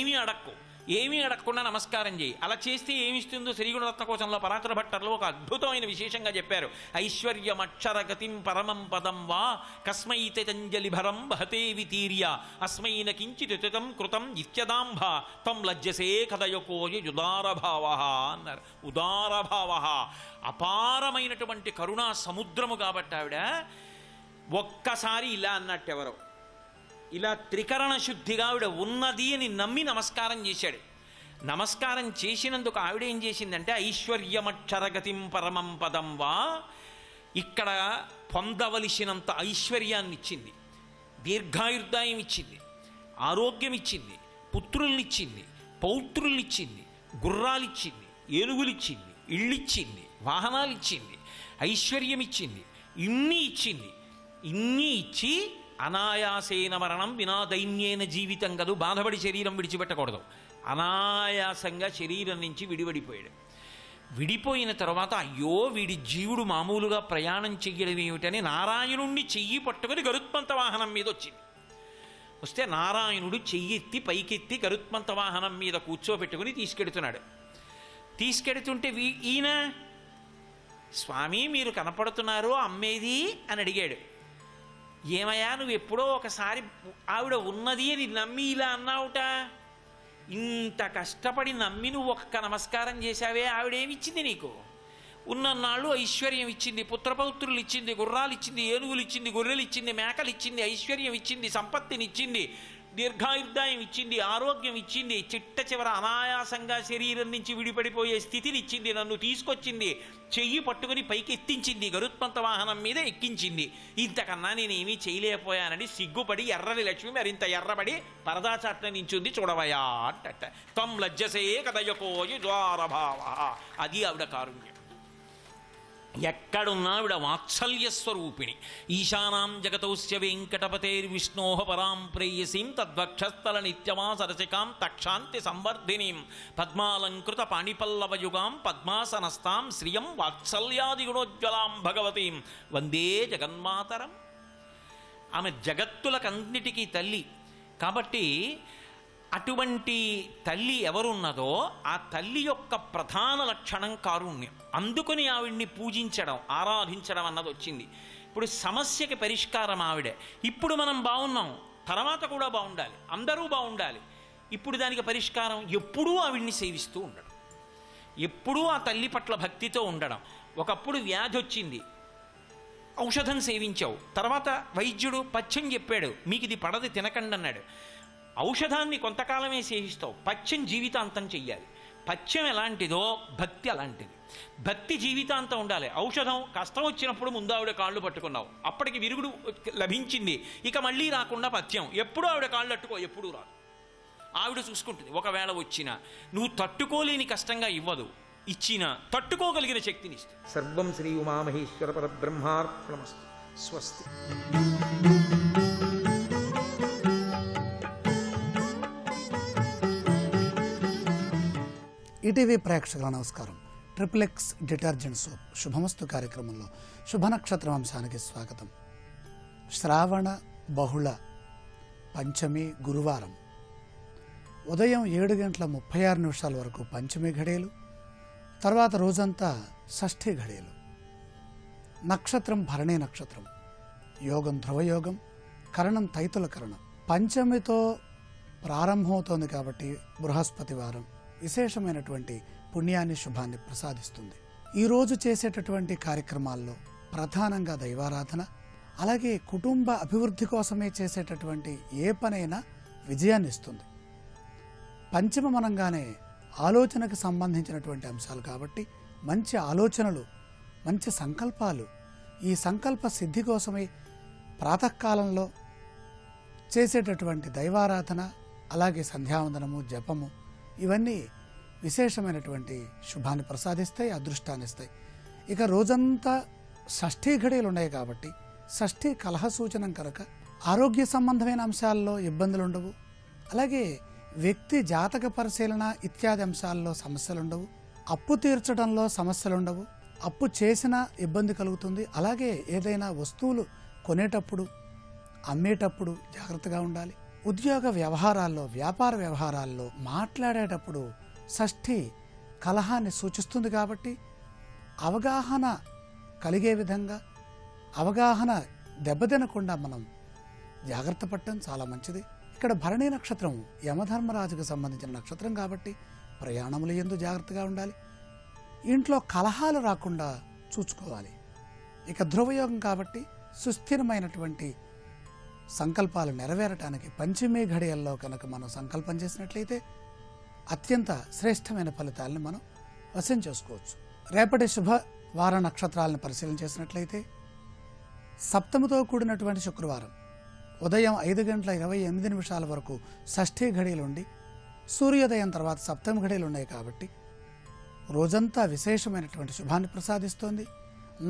ఏమీ అడగకుండా నమస్కారం చేయి. అలా చేస్తే ఏమిస్తుందో శ్రీగుణరత్న కోశంలో పరాశర భట్టర్లో ఒక అద్భుతమైన విశేషంగా చెప్పారు. ఐశ్వర్యమక్షరగతిం పరమం పదం వా కస్మైతంజలి భరం బహతే వితీర్య అస్మైన కించితం కృతం ఇత్యదాంభ తం లజ్జసే కదయకోయుదారభావ అన్నారు. ఉదారభావ అపారమైనటువంటి కరుణా సముద్రము కాబట్టి ఆవిడ ఒక్కసారి ఇలా అన్నట్టు ఎవరో ఇలా త్రికరణ శుద్ధిగా ఆవిడ ఉన్నది అని నమ్మి నమస్కారం చేశాడు. నమస్కారం చేసినందుకు ఆవిడ ఏం చేసిందంటే ఐశ్వర్యమక్షరగతిం పరమం పదం వా, ఇక్కడ పొందవలసినంత ఐశ్వర్యాన్ని ఇచ్చింది, దీర్ఘాయుర్దాయం ఇచ్చింది, ఆరోగ్యం ఇచ్చింది, పుత్రుల్నిచ్చింది, పౌత్రుల్నిచ్చింది, గుర్రాలిచ్చింది, ఏనుగులిచ్చింది, ఇళ్ళిచ్చింది, వాహనాలిచ్చింది, ఐశ్వర్యం ఇచ్చింది, ఇన్ని ఇచ్చింది. ఇన్ని ఇచ్చి అనాయాసేన మరణం వినా దైన్యేన జీవితం కదూ, బాధపడి శరీరం విడిచిపెట్టకూడదు. అనాయాసంగా శరీరం నుంచి విడివడిపోయాడు. విడిపోయిన తర్వాత అయ్యో వీడి జీవుడు మామూలుగా ప్రయాణం చెయ్యడం ఏమిటని నారాయణుణ్ణి చెయ్యి పట్టుకుని గరుత్మంత వాహనం మీద వచ్చింది. వస్తే నారాయణుడు చెయ్యెత్తి పైకెత్తి గరుత్మంత వాహనం మీద కూర్చోబెట్టుకుని తీసుకెడుతున్నాడు. తీసుకెడుతుంటే ఈయన స్వామి మీరు కనపడుతున్నారు, అమ్మేది అని అడిగాడు. ఏమయ్యా నువ్వు ఎప్పుడో ఒకసారి ఆవిడ ఉన్నది అని నమ్మి ఇలా అన్నావుట, ఇంత కష్టపడి నమ్మి నువ్వు ఒక్క నమస్కారం చేశావే, ఆవిడేమిచ్చింది నీకు? ఉన్నన్నాళ్ళు ఐశ్వర్యం ఇచ్చింది, పుత్రపౌత్రులు ఇచ్చింది, గుర్రాలు ఇచ్చింది, ఏనుగులు ఇచ్చింది, గొర్రెలు ఇచ్చింది, మేకలు ఇచ్చింది, ఐశ్వర్యం ఇచ్చింది, సంపత్తిని ఇచ్చింది, దీర్ఘాయుర్దాయం ఇచ్చింది, ఆరోగ్యం ఇచ్చింది, చిట్ట చివర అనాయాసంగా శరీరం నుంచి విడిపడిపోయే స్థితిని ఇచ్చింది, నన్ను తీసుకొచ్చింది, చెయ్యి పట్టుకుని పైకి ఎత్తించింది, గరుత్మంత వాహనం మీద ఎక్కించింది. ఇంతకన్నా నేనేమీ చేయలేకపోయానని సిగ్గుపడి ఎర్రని లక్ష్మి మరింత ఎర్రబడి పరదాచాట్ల నించుంది చూడవయా అంటట. తం లజ్జసే కదయకోయి ద్వారభావ. అది ఆవిడ కారుణ్యం. ఎక్కడున్నా ఆవిడ వాత్సల్య స్వరూపిణి. ఈశానాం జగతౌస్య వెంకటపతేర్విష్ణోః పరాం ప్రేయసీం తద్వక్షస్థల నిత్యమా సరసికాం తక్షాంతి సంవర్ధినీం పద్మాలంకృత పాణిపల్లవయుగాం పద్మాసనస్తాం శ్రియం వాత్సల్యాదిగుణోజ్వలాం భగవతీం వందే జగన్మాతరం. ఆమె జగత్తులకన్నిటికీ తల్లి కాబట్టి అటువంటి తల్లి ఎవరున్నదో ఆ తల్లి యొక్క ప్రధాన లక్షణం కారుణ్యం. అందుకని ఆవిడ్ని పూజించడం, ఆరాధించడం అన్నది వచ్చింది. ఇప్పుడు సమస్యకి పరిష్కారం ఆవిడే. ఇప్పుడు మనం బాగున్నాం, తర్వాత కూడా బాగుండాలి, అందరూ బాగుండాలి. ఇప్పుడు దానికి పరిష్కారం ఎప్పుడూ ఆవిడ్ని సేవిస్తూ ఉండడం, ఎప్పుడూ ఆ తల్లి పట్ల భక్తితో ఉండడం. ఒకప్పుడు వ్యాధి వచ్చింది, ఔషధం సేవించావు, తర్వాత వైద్యుడు పథ్యం చెప్పాడు, మీకు ఇది పడది తినకండి అన్నాడు. ఔషధాన్ని కొంతకాలమే సేవిస్తావు, పథ్యం జీవితాంతం చెయ్యాలి. పథ్యం ఎలాంటిదో భక్తి అలాంటిది. భక్తి జీవితాంతం ఉండాలి. ఔషధం కష్టం వచ్చినప్పుడు ముందు ఆవిడ కాళ్ళు పట్టుకున్నావు, అప్పటికి విరుగుడు లభించింది, ఇక మళ్ళీ రాకుండా పథ్యం ఎప్పుడూ ఆవిడ కాళ్ళు అట్టుకో, ఎప్పుడూ రాదు, ఆవిడ చూసుకుంటుంది. ఒకవేళ వచ్చినా నువ్వు తట్టుకోలేని కష్టంగా ఇవ్వదు, ఇచ్చినా తట్టుకోగలిగిన శక్తిని ఇస్తుంది. సర్వం శ్రీ ఉమామహేశ్వర పరబ్రహ్మార్పణమస్తు. స్వస్తి. ఈటీవీ ప్రేక్షకుల నమస్కారం. ట్రిప్లెక్స్ డిటర్జెంట్ సోప్ శుభమస్తు కార్యక్రమంలో శుభనక్షత్రం అంశానికి స్వాగతం. శ్రావణ బహుళ పంచమి గురువారం ఉదయం 7:36 వరకు పంచమి ఘడియలు, తర్వాత రోజంతా షష్ఠి ఘడియలు. నక్షత్రం భరణి నక్షత్రం, యోగం ధ్రువయోగం, కరణం తైతుల కరణం. పంచమితో ప్రారంభమవుతోంది కాబట్టి బృహస్పతి వారం విశేషమైనటువంటి పుణ్యాన్ని శుభాన్ని ప్రసాదిస్తుంది. ఈరోజు చేసేటటువంటి కార్యక్రమాల్లో ప్రధానంగా దైవారాధన, అలాగే కుటుంబ అభివృద్ధి కోసమే చేసేటటువంటి ఏ పనైనా విజయాన్ని ఇస్తుంది. పంచమం అనగానే ఆలోచనకు సంబంధించినటువంటి అంశాలు కాబట్టి మంచి ఆలోచనలు, మంచి సంకల్పాలు, ఈ సంకల్ప సిద్ధి కోసమై ప్రాతకాలంలో చేసేటటువంటి దైవారాధన, అలాగే సంధ్యావందనము, జపము ఇవన్నీ విశేషమైనటువంటి శుభాన్ని ప్రసాదిస్తాయి, అదృష్టాన్ని ఇస్తాయి. ఇక రోజంతా షష్ఠీ ఘడియలు ఉన్నాయి కాబట్టి షష్ఠీ కలహ సూచనం కనుక ఆరోగ్య సంబంధమైన అంశాల్లో ఇబ్బందులు ఉండవు. అలాగే వ్యక్తి జాతక పరిశీలన ఇత్యాది అంశాల్లో సమస్యలు ఉండవు. అప్పు తీర్చడంలో సమస్యలు ఉండవు. అప్పు చేసినా ఇబ్బంది కలుగుతుంది. అలాగే ఏదైనా వస్తువులు కొనేటప్పుడు, అమ్మేటప్పుడు జాగ్రత్తగా ఉండాలి. ఉద్యోగ వ్యవహారాల్లో, వ్యాపార వ్యవహారాల్లో మాట్లాడేటప్పుడు షష్ఠి కలహాన్ని సూచిస్తుంది కాబట్టి అవగాహన కలిగే విధంగా, అవగాహన దెబ్బతినకుండా మనం జాగ్రత్త పడటం చాలా మంచిది. ఇక్కడ భరణి నక్షత్రం యమధర్మరాజుకు సంబంధించిన నక్షత్రం కాబట్టి ప్రయాణములు యందు జాగ్రత్తగా ఉండాలి. ఇంట్లో కలహాలు రాకుండా చూసుకోవాలి. ఇక ధ్రువయోగం కాబట్టి సుస్థిరమైనటువంటి సంకల్పాలు నెరవేరటానికి పంచమీ ఘడియల్లో కనుక మనం సంకల్పం చేసినట్లయితే అత్యంత శ్రేష్టమైన ఫలితాలను మనం వశం చేసుకోవచ్చు. రేపటి శుభవార నక్షత్రాలను పరిశీలన చేసినట్లయితే సప్తమితో కూడినటువంటి శుక్రవారం ఉదయం 5:28 వరకు షష్ఠీ ఘడియలు ఉండి సూర్యోదయం తర్వాత సప్తమి ఘడియలు ఉన్నాయి కాబట్టి రోజంతా విశేషమైనటువంటి శుభాన్ని ప్రసాదిస్తోంది.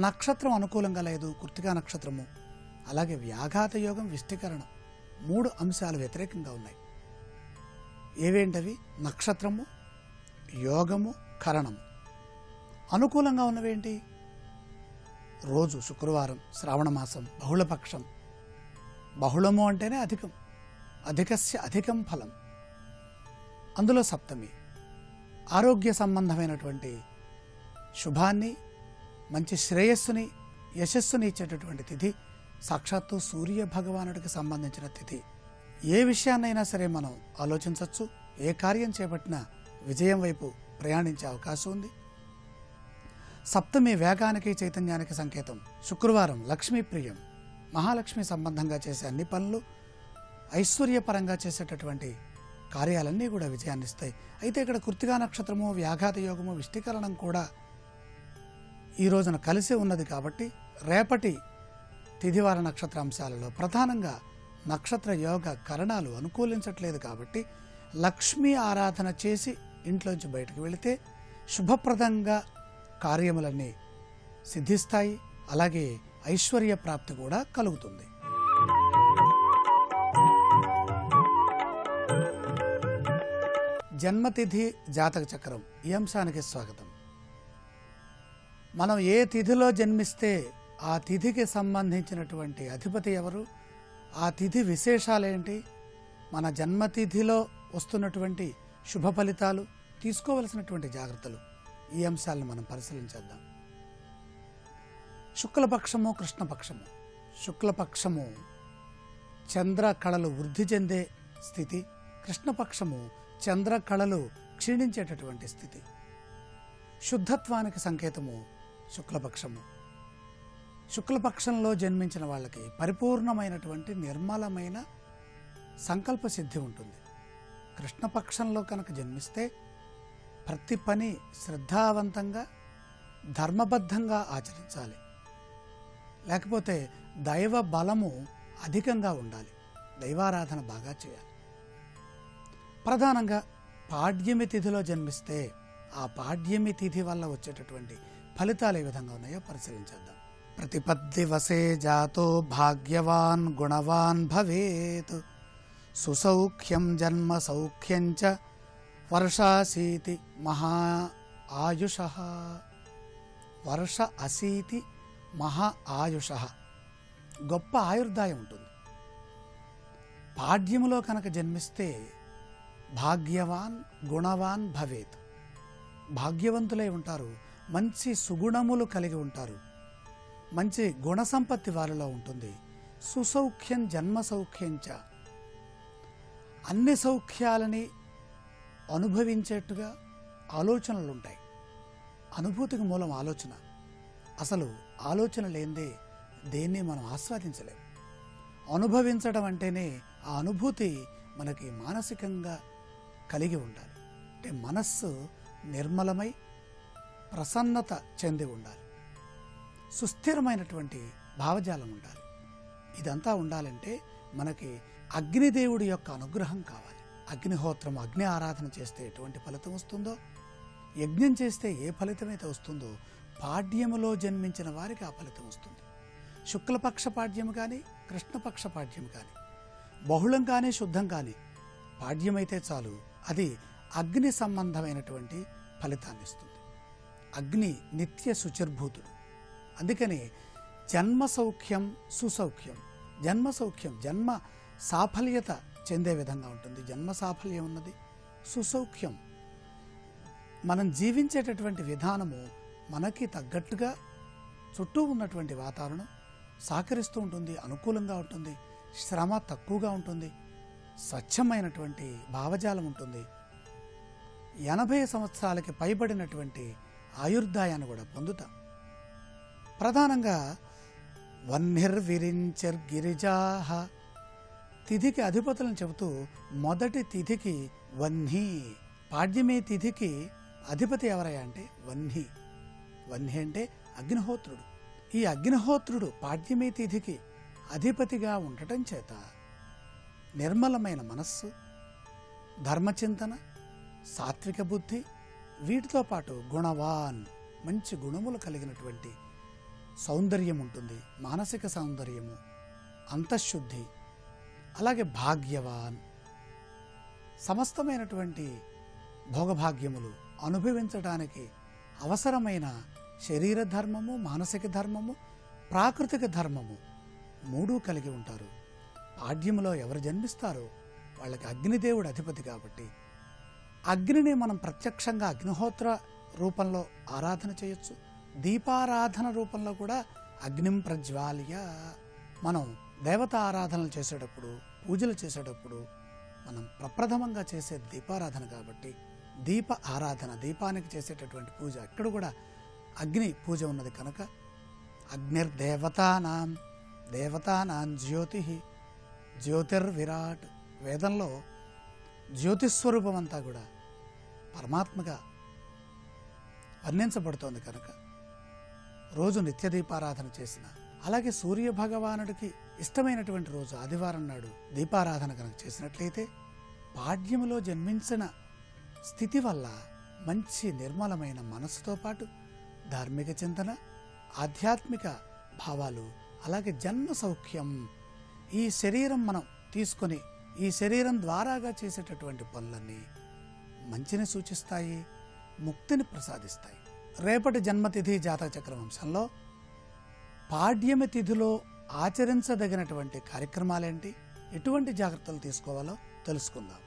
నక్షత్రం అనుకూలంగా లేదు, కృత్తికా నక్షత్రము, అలాగే వ్యాఘాత యోగం, విష్టికరణం 3 అంశాలు వ్యతిరేకంగా ఉన్నాయి. ఏవేంటవి? నక్షత్రము, యోగము, కరణము. అనుకూలంగా ఉన్నవేంటి? రోజు శుక్రవారం, శ్రావణ మాసం, బహుళపక్షం. బహుళము అంటేనే అధికం, అధికస్య అధికం ఫలం. అందులో సప్తమి ఆరోగ్య సంబంధమైనటువంటి శుభాన్ని, మంచి శ్రేయస్సుని, యశస్సుని ఇచ్చేటటువంటి తిథి. సాక్షాత్తు సూర్య భగవానుడికి సంబంధించిన తిథి. ఏ విషయాన్నైనా సరే మనం ఆలోచించవచ్చు. ఏ కార్యం చేపట్టినా విజయం వైపు ప్రయాణించే అవకాశం ఉంది. సప్తమి వేగానికి, చైతన్యానికి సంకేతం. శుక్రవారం లక్ష్మీప్రియం, మహాలక్ష్మి సంబంధంగా చేసే అన్ని పనులు, ఐశ్వర్యపరంగా చేసేటటువంటి కార్యాలన్నీ కూడా విజయాన్ని ఇస్తాయి. అయితే ఇక్కడ కృత్తికా నక్షత్రము, వ్యాఘాత యోగము, విష్టికరణం కూడా ఈ రోజున కలిసి ఉన్నది కాబట్టి రేపటి తిథివార నక్షత్ర అంశాలలో ప్రధానంగా నక్షత్ర యోగ కరణాలు అనుకూలించట్లేదు కాబట్టి లక్ష్మీ ఆరాధన చేసి ఇంట్లోంచి బయటకు వెళితే శుభప్రదంగా కార్యములన్నీ సిద్ధిస్తాయి. అలాగే ఐశ్వర్య ప్రాప్తి కూడా కలుగుతుంది. జన్మతిథి జాతక చక్రం ఈ అంశానికి స్వాగతం. మనం ఏ తిథిలో జన్మిస్తే ఆ తిథికి సంబంధించినటువంటి అధిపతి ఎవరు, ఆ తిథి విశేషాలేంటి, మన జన్మతిథిలో వస్తున్నటువంటి శుభ ఫలితాలు, తీసుకోవలసినటువంటి జాగ్రత్తలు, ఈ అంశాలను మనం పరిశీలించేద్దాం. శుక్లపక్షము, కృష్ణపక్షము. శుక్లపక్షము చంద్ర కళలు వృద్ధి చెందే స్థితి, కృష్ణపక్షము చంద్ర కళలు క్షీణించేటటువంటి స్థితి. శుద్ధత్వానికి సంకేతము శుక్లపక్షము. శుక్లపక్షంలో జన్మించిన వాళ్ళకి పరిపూర్ణమైనటువంటి నిర్మలమైన సంకల్ప సిద్ధి ఉంటుంది. కృష్ణపక్షంలో కనుక జన్మిస్తే ప్రతి పని శ్రద్ధావంతంగా, ధర్మబద్ధంగా ఆచరించాలి. లేకపోతే దైవ బలము అధికంగా ఉండాలి, దైవారాధన బాగా చేయాలి. ప్రధానంగా పాడ్యమి తిథిలో జన్మిస్తే ఆ పాడ్యమి తిథి వల్ల వచ్చేటటువంటి ఫలితాలు ఏ విధంగా ఉన్నాయో పరిశీలించేద్దాం. ప్రతిపత్తి వసే జాతో భాగ్యవాన్ గుణవాన్ భవేత్, సుసౌఖ్యం జన్మ సౌఖ్యంచ వర్షాసీతి మహా ఆయుష. వర్ష అసీతి మహా ఆయుష, గొప్ప ఆయుర్దాయం ఉంటుంది. పాడ్యములో కనుక జన్మిస్తే భాగ్యవాన్ గుణవాన్ భవేత్, భాగ్యవంతులై ఉంటారు, మంచి సుగుణములు కలిగి ఉంటారు, మంచి గుణ సంపత్తి వారిలో ఉంటుంది. సుసౌఖ్యం జన్మ సౌఖ్యంచ, అన్ని సౌఖ్యాలని అనుభవించేట్టుగా ఆలోచనలు ఉంటాయి. అనుభూతికి మూలం ఆలోచన. అసలు ఆలోచన లేనిదే దేన్ని మనం ఆస్వాదించలేము. అనుభవించడం అంటేనే ఆ అనుభూతి మనకి మానసికంగా కలిగి ఉండాలి. అంటే మనస్సు నిర్మలమై ప్రసన్నత చెంది ఉండాలి. సుస్థిరమైనటువంటి భావజాలం ఉండాలి. ఇదంతా ఉండాలంటే మనకి అగ్నిదేవుడి యొక్క అనుగ్రహం కావాలి. అగ్నిహోత్రం, అగ్ని ఆరాధన చేస్తే ఎటువంటి ఫలితం వస్తుందో, యజ్ఞం చేస్తే ఏ ఫలితమైతే వస్తుందో, పాడ్యములో జన్మించిన వారికి ఆ ఫలితం వస్తుంది. శుక్లపక్ష పాడ్యం కానీ, కృష్ణపక్ష పాడ్యం కానీ, బహుళం కానీ శుద్ధం కానీ పాడ్యమైతే చాలు, అది అగ్ని సంబంధమైనటువంటి ఫలితాన్ని ఇస్తుంది. అగ్ని నిత్య శుచిర్భూతుడు. అందుకని జన్మ సౌఖ్యం సుసౌఖ్యం. జన్మ సౌఖ్యం, జన్మ సాఫల్యత చెందే విధంగా ఉంటుంది. జన్మ సాఫల్యం ఉన్నది. సుసౌఖ్యం, మనం జీవించేటటువంటి విధానము మనకి తగ్గట్టుగా చుట్టూ ఉన్నటువంటి వాతావరణం సహకరిస్తూ ఉంటుంది, అనుకూలంగా ఉంటుంది, శ్రమ తక్కువగా ఉంటుంది, స్వచ్ఛమైనటువంటి భావజాలం ఉంటుంది. 80 సంవత్సరాలకి పైబడినటువంటి ఆయుర్దాయాన్ని కూడా పొందుతాం. ప్రధానంగా వన్నిర్విరించర్గిరిజాహ, తిథికి అధిపతులను చెబుతూ మొదటి తిథికి వహ్ని, పాడ్యమే తిథికి అధిపతి ఎవరయ్యా అంటే వహ్ని. వహ్ని అంటే అగ్నిహోత్రుడు. ఈ అగ్నిహోత్రుడు పాడ్యమే తిథికి అధిపతిగా ఉండటం చేత నిర్మలమైన మనస్సు, ధర్మచింతన, సాత్విక బుద్ధి, వీటితో పాటు గుణవాన్, మంచి గుణములు కలిగినటువంటి సౌందర్యం ఉంటుంది. మానసిక సౌందర్యము, అంతఃశుద్ధి, అలాగే భాగ్యవాన్, సమస్తమైనటువంటి భోగభాగ్యములు అనుభవించడానికి అవసరమైన శరీర ధర్మము, మానసిక ధర్మము, ప్రాకృతిక ధర్మము మూడూ కలిగి ఉంటారు. పాడ్యములో ఎవరు జన్మిస్తారో వాళ్ళకి అగ్నిదేవుడు అధిపతి కాబట్టి అగ్నిని మనం ప్రత్యక్షంగా అగ్నిహోత్ర రూపంలో ఆరాధన చేయొచ్చు. దీపారాధన రూపంలో కూడా అగ్నిం ప్రజ్వాల్య, మనం దేవతా ఆరాధనలు చేసేటప్పుడు, పూజలు చేసేటప్పుడు మనం ప్రప్రథమంగా చేసే దీపారాధన కాబట్టి దీప ఆరాధన, దీపానికి చేసేటటువంటి పూజ, అక్కడ కూడా అగ్ని పూజ ఉన్నది కనుక అగ్నిర్దేవతానాం, దేవతానాం జ్యోతి, జ్యోతిర్విరాట్. వేదంలో జ్యోతిస్వరూపం అంతా కూడా పరమాత్మగా వర్ణించబడుతోంది కనుక రోజు నిత్య దీపారాధన చేసిన, అలాగే సూర్య భగవానుడికి ఇష్టమైనటువంటి రోజు ఆదివారం నాడు దీపారాధన కనుక చేసినట్లయితే పాడ్యములో జన్మించిన స్థితి వల్ల మంచి నిర్మలమైన మనస్సుతో పాటు ధార్మిక చింతన, ఆధ్యాత్మిక భావాలు, అలాగే జన్మ సౌఖ్యం, ఈ శరీరం మనం తీసుకొని ఈ శరీరం ద్వారాగా చేసేటటువంటి పనులన్నీ మంచిని సూచిస్తాయి, ముక్తిని ప్రసాదిస్తాయి. రేపటి జన్మతిథి జాతక చక్రవంశంలో పాడ్యమి తిథిలో ఆచరించదగినటువంటి కార్యక్రమాలేంటి, ఎటువంటి జాగ్రత్తలు తీసుకోవాలో తెలుసుకుందాం.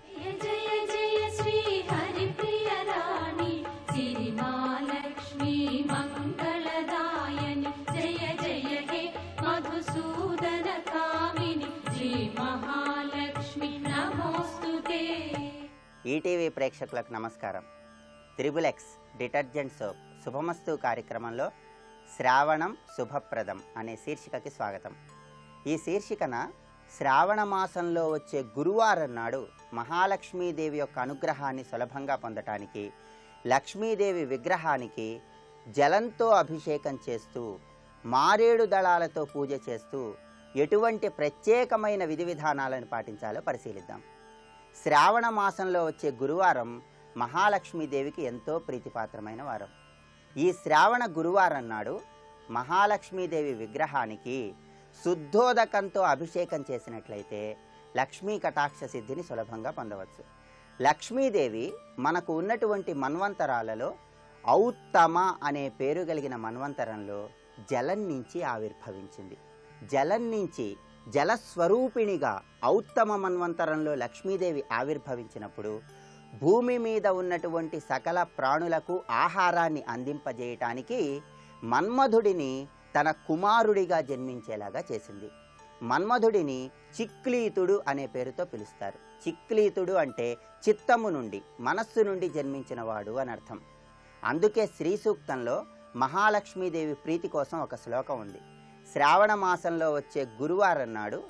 ఈటీవీ ప్రేక్షకులకు నమస్కారం. త్రిబులెక్స్ డిటర్జెంట్ సోప్ శుభమస్తు కార్యక్రమంలో శ్రావణం శుభప్రదం అనే శీర్షికకి స్వాగతం. ఈ శీర్షికన శ్రావణ మాసంలో వచ్చే గురువారం నాడు మహాలక్ష్మీదేవి యొక్క అనుగ్రహాన్ని సులభంగా పొందటానికి లక్ష్మీదేవి విగ్రహానికి జలంతో అభిషేకం చేస్తూ, మారేడు దళాలతో పూజ చేస్తూ ఎటువంటి ప్రత్యేకమైన విధి విధానాలను పాటించాలో పరిశీలిద్దాం. శ్రావణ మాసంలో వచ్చే గురువారం మహాలక్ష్మీదేవికి ఎంతో ప్రీతిపాత్రమైన వారం. ఈ శ్రావణ గురువారం నాడు మహాలక్ష్మీదేవి విగ్రహానికి శుద్ధోదకంతో అభిషేకం చేసినట్లయితే లక్ష్మీ కటాక్ష సిద్ధిని సులభంగా పొందవచ్చు. లక్ష్మీదేవి మనకు ఉన్నటువంటి మన్వంతరాలలో ఔత్తమ అనే పేరు కలిగిన మన్వంతరంలో జలం నుంచి ఆవిర్భవించింది. జలం నుంచి జలస్వరూపిణిగా ఔత్తమ మన్వంతరంలో లక్ష్మీదేవి ఆవిర్భవించినప్పుడు భూమి మీద ఉన్నటువంటి సకల ప్రాణులకు ఆహారాన్ని అందింపజేయటానికి మన్మధుడిని తన కుమారుడిగా జన్మించేలాగా చేసింది. మన్మధుడిని చిక్లీతుడు అనే పేరుతో పిలుస్తారు. చిక్లీతుడు అంటే చిత్తము నుండి, మనస్సు నుండి జన్మించిన వాడు అని అర్థం. అందుకే శ్రీ సూక్తంలో మహాలక్ష్మీదేవి ప్రీతి కోసం ఒక శ్లోకం ఉంది. శ్రావణ మాసంలో వచ్చే గురువారం నాడు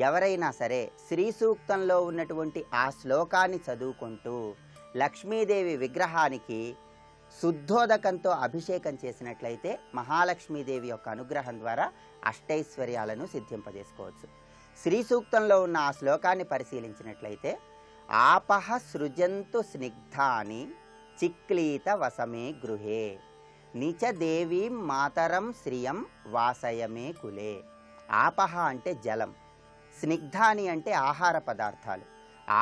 ఎవరైనా సరే శ్రీ సూక్తంలో ఉన్నటువంటి ఆ శ్లోకాన్ని చదువుకుంటూ లక్ష్మీదేవి విగ్రహానికి శుద్ధోదకంతో అభిషేకం చేసినట్లయితే మహాలక్ష్మీదేవి యొక్క అనుగ్రహం ద్వారా అష్టైశ్వర్యాలను సిద్ధింపజేసుకోవచ్చు. శ్రీ సూక్తంలో ఉన్న ఆ శ్లోకాన్ని పరిశీలించినట్లయితే ఆపహ సృజంతు స్నిగ్ధాని చిక్లీత వసమే గృహే నిచ దేవీం మాతరం శ్రియం వాసయమే కులే. ఆపహ అంటే జలం, స్నిగ్ధాని అంటే ఆహార పదార్థాలు.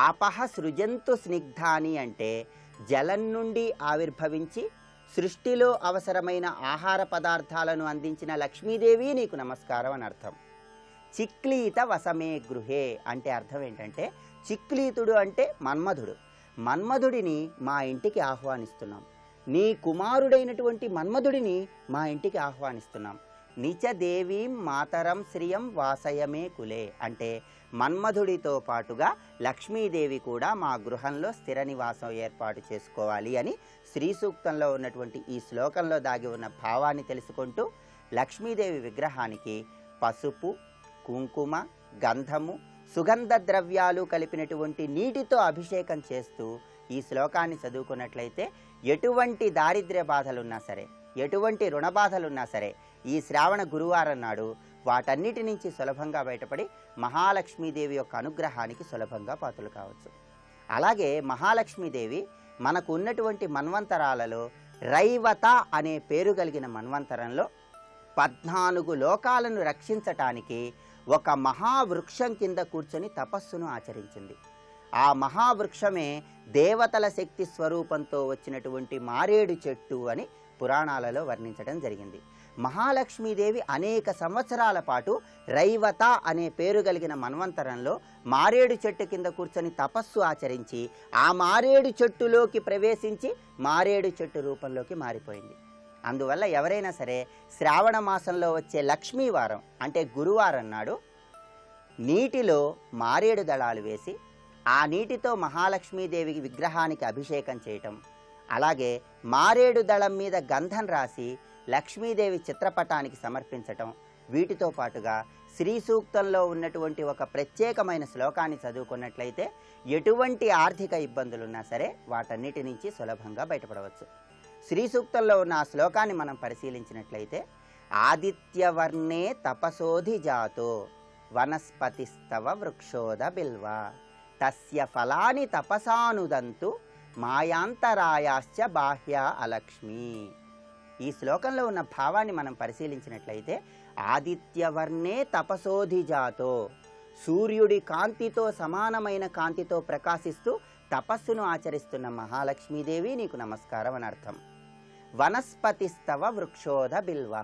ఆపహ సృజంతు స్నిగ్ధాని అంటే జలం నుండి ఆవిర్భవించి సృష్టిలో అవసరమైన ఆహార పదార్థాలను అందించిన లక్ష్మీదేవి నీకు నమస్కారం అని అర్థం. చిక్లీత వసమే గృహే అంటే అర్థం ఏంటంటే, చిక్లీతుడు అంటే మన్మధుడు. మన్మధుడిని మా ఇంటికి ఆహ్వానిస్తున్నాం, నీ కుమారుడైనటువంటి మన్మధుడిని మా ఇంటికి ఆహ్వానిస్తున్నాం. నిచ దేవీం మాతరం శ్రియం వాసయమే కులే అంటే మన్మధుడితో పాటుగా లక్ష్మీదేవి కూడా మా గృహంలో స్థిర నివాసం ఏర్పాటు చేసుకోవాలి అని శ్రీ సూక్తంలో ఉన్నటువంటి ఈ శ్లోకంలో దాగి ఉన్న భావాన్ని తెలుసుకుంటూ లక్ష్మీదేవి విగ్రహానికి పసుపు, కుంకుమ, గంధము, సుగంధ ద్రవ్యాలు కలిపినటువంటి నీటితో అభిషేకం చేస్తూ ఈ శ్లోకాన్ని చదువుకున్నట్లయితే ఎటువంటి దారిద్ర్య బాధలున్నా సరే, ఎటువంటి రుణ బాధలున్నా సరే ఈ శ్రావణ గురువారం నాడు వాటన్నిటి నుంచి సులభంగా బయటపడి మహాలక్ష్మీదేవి యొక్క అనుగ్రహానికి సులభంగా పాత్రలు కావచ్చు. అలాగే మహాలక్ష్మీదేవి మనకు ఉన్నటువంటి మన్వంతరాలలో రైవత అనే పేరు కలిగిన మన్వంతరంలో 14 లోకాలను రక్షించటానికి ఒక మహావృక్షం కింద కూర్చొని తపస్సును ఆచరించింది. ఆ మహావృక్షమే దేవతల శక్తి స్వరూపంతో వచ్చినటువంటి మారేడు చెట్టు అని పురాణాలలో వర్ణించడం జరిగింది. మహాలక్ష్మీదేవి అనేక సంవత్సరాల పాటు రైవత అనే పేరు కలిగిన మన్వంతరంలో మారేడు చెట్టు కింద కూర్చొని తపస్సు ఆచరించి ఆ మారేడు చెట్టులోకి ప్రవేశించి మారేడు చెట్టు రూపంలోకి మారిపోయింది. అందువల్ల ఎవరైనా సరే శ్రావణ మాసంలో వచ్చే లక్ష్మీవారం అంటే గురువారం నాడు నీటిలో మారేడు దళాలు వేసి ఆ నీటితో మహాలక్ష్మీదేవి విగ్రహానికి అభిషేకం చేయటం, అలాగే మారేడు దళం మీద గంధం రాసి లక్ష్మీదేవి చిత్రపటానికి సమర్పించటం, వీటితో పాటుగా శ్రీ సూక్తంలో ఉన్నటువంటి ఒక ప్రత్యేకమైన శ్లోకాన్ని చదువుకున్నట్లయితే ఎటువంటి ఆర్థిక ఇబ్బందులున్నా సరే వాటన్నిటి నుంచి సులభంగా బయటపడవచ్చు. శ్రీ సూక్తంలో ఉన్న ఆ శ్లోకాన్ని మనం పరిశీలించినట్లయితే ఆదిత్యవర్ణే తపసోధి జాతో వనస్పతిస్తవ వృక్షోద బిల్వ తస్య ఫలాని తపసానుదంతు మాయాంతరాయాశ్చ బాహ్య అలక్ష్మి. ఈ శ్లోకంలో ఉన్న భావాన్ని మనం పరిశీలించినట్లయితే ఆదిత్యవర్ణే తపసోధి జాతో సూర్యుడి కాంతితో సమానమైన కాంతితో ప్రకాశిస్తూ తపస్సును ఆచరిస్తున్న మహాలక్ష్మీదేవి నీకు నమస్కారం అని అర్థం. వనస్పతిస్తవ వృక్షోధ బిల్వ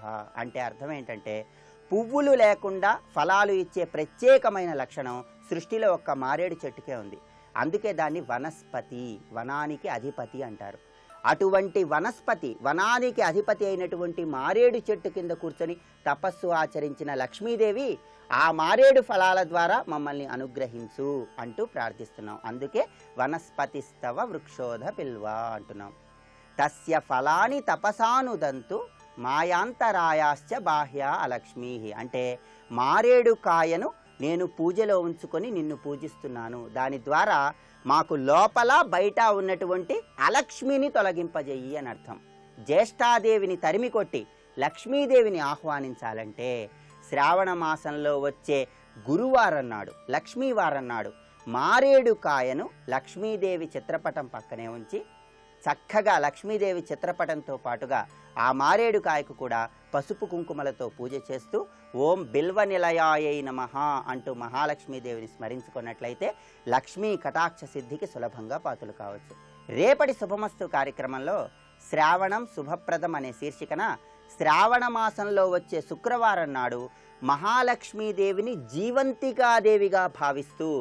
అంటే అర్థం ఏంటంటే పువ్వులు లేకుండా ఫలాలు ఇచ్చే ప్రత్యేకమైన లక్షణం సృష్టిలో ఒక్క మారేడు చెట్టుకే ఉంది. అందుకే దాన్ని వనస్పతి, వనానికి అధిపతి అంటారు. అటువంటి వనస్పతి, వనానికి అధిపతి అయినటువంటి మారేడు చెట్టు కింద కూర్చొని తపస్సు ఆచరించిన లక్ష్మీదేవి ఆ మారేడు ఫలాల ద్వారా మమ్మల్ని అనుగ్రహించు అంటూ ప్రార్థిస్తున్నాం. అందుకే వనస్పతిస్తవ వృక్షోధ పిల్వ అంటున్నాం. తస్య ఫలాని తపసానుదంతు మాయాంతరాయాశ్చ బాహ్య అలక్ష్మీ అంటే మారేడు కాయను నేను పూజలో ఉంచుకొని నిన్ను పూజిస్తున్నాను, దాని ద్వారా మాకు లోపల బయట ఉన్నటువంటి అలక్ష్మిని తొలగింపజేయి అని అర్థం. జ్యేష్ఠాదేవిని తరిమి కొట్టి లక్ష్మీదేవిని ఆహ్వానించాలంటే శ్రావణ మాసంలో వచ్చే గురువారం నాడు, లక్ష్మీవారం నాడు మారేడు కాయను లక్ష్మీదేవి చిత్రపటం పక్కనే ఉంచి చక్కగా లక్ష్మీదేవి చిత్రపటంతో పాటుగా ఆ మారేడు కాయకు కూడా పసుపు కుంకుమలతో పూజ చేస్తూ ఓం బిల్వ నిలయాయై నమః అంటూ మహాలక్ష్మీదేవిని స్మరించుకున్నట్లయితే లక్ష్మీ కటాక్ష సిద్ధికి సులభంగా పాత్రలు కావచ్చు. రేపటి శుభమస్తు కార్యక్రమంలో శ్రావణం శుభప్రదం అనే శీర్షికన శ్రావణ మాసంలో వచ్చే శుక్రవారం నాడు మహాలక్ష్మీదేవిని జీవంతికాదేవిగా భావిస్తూ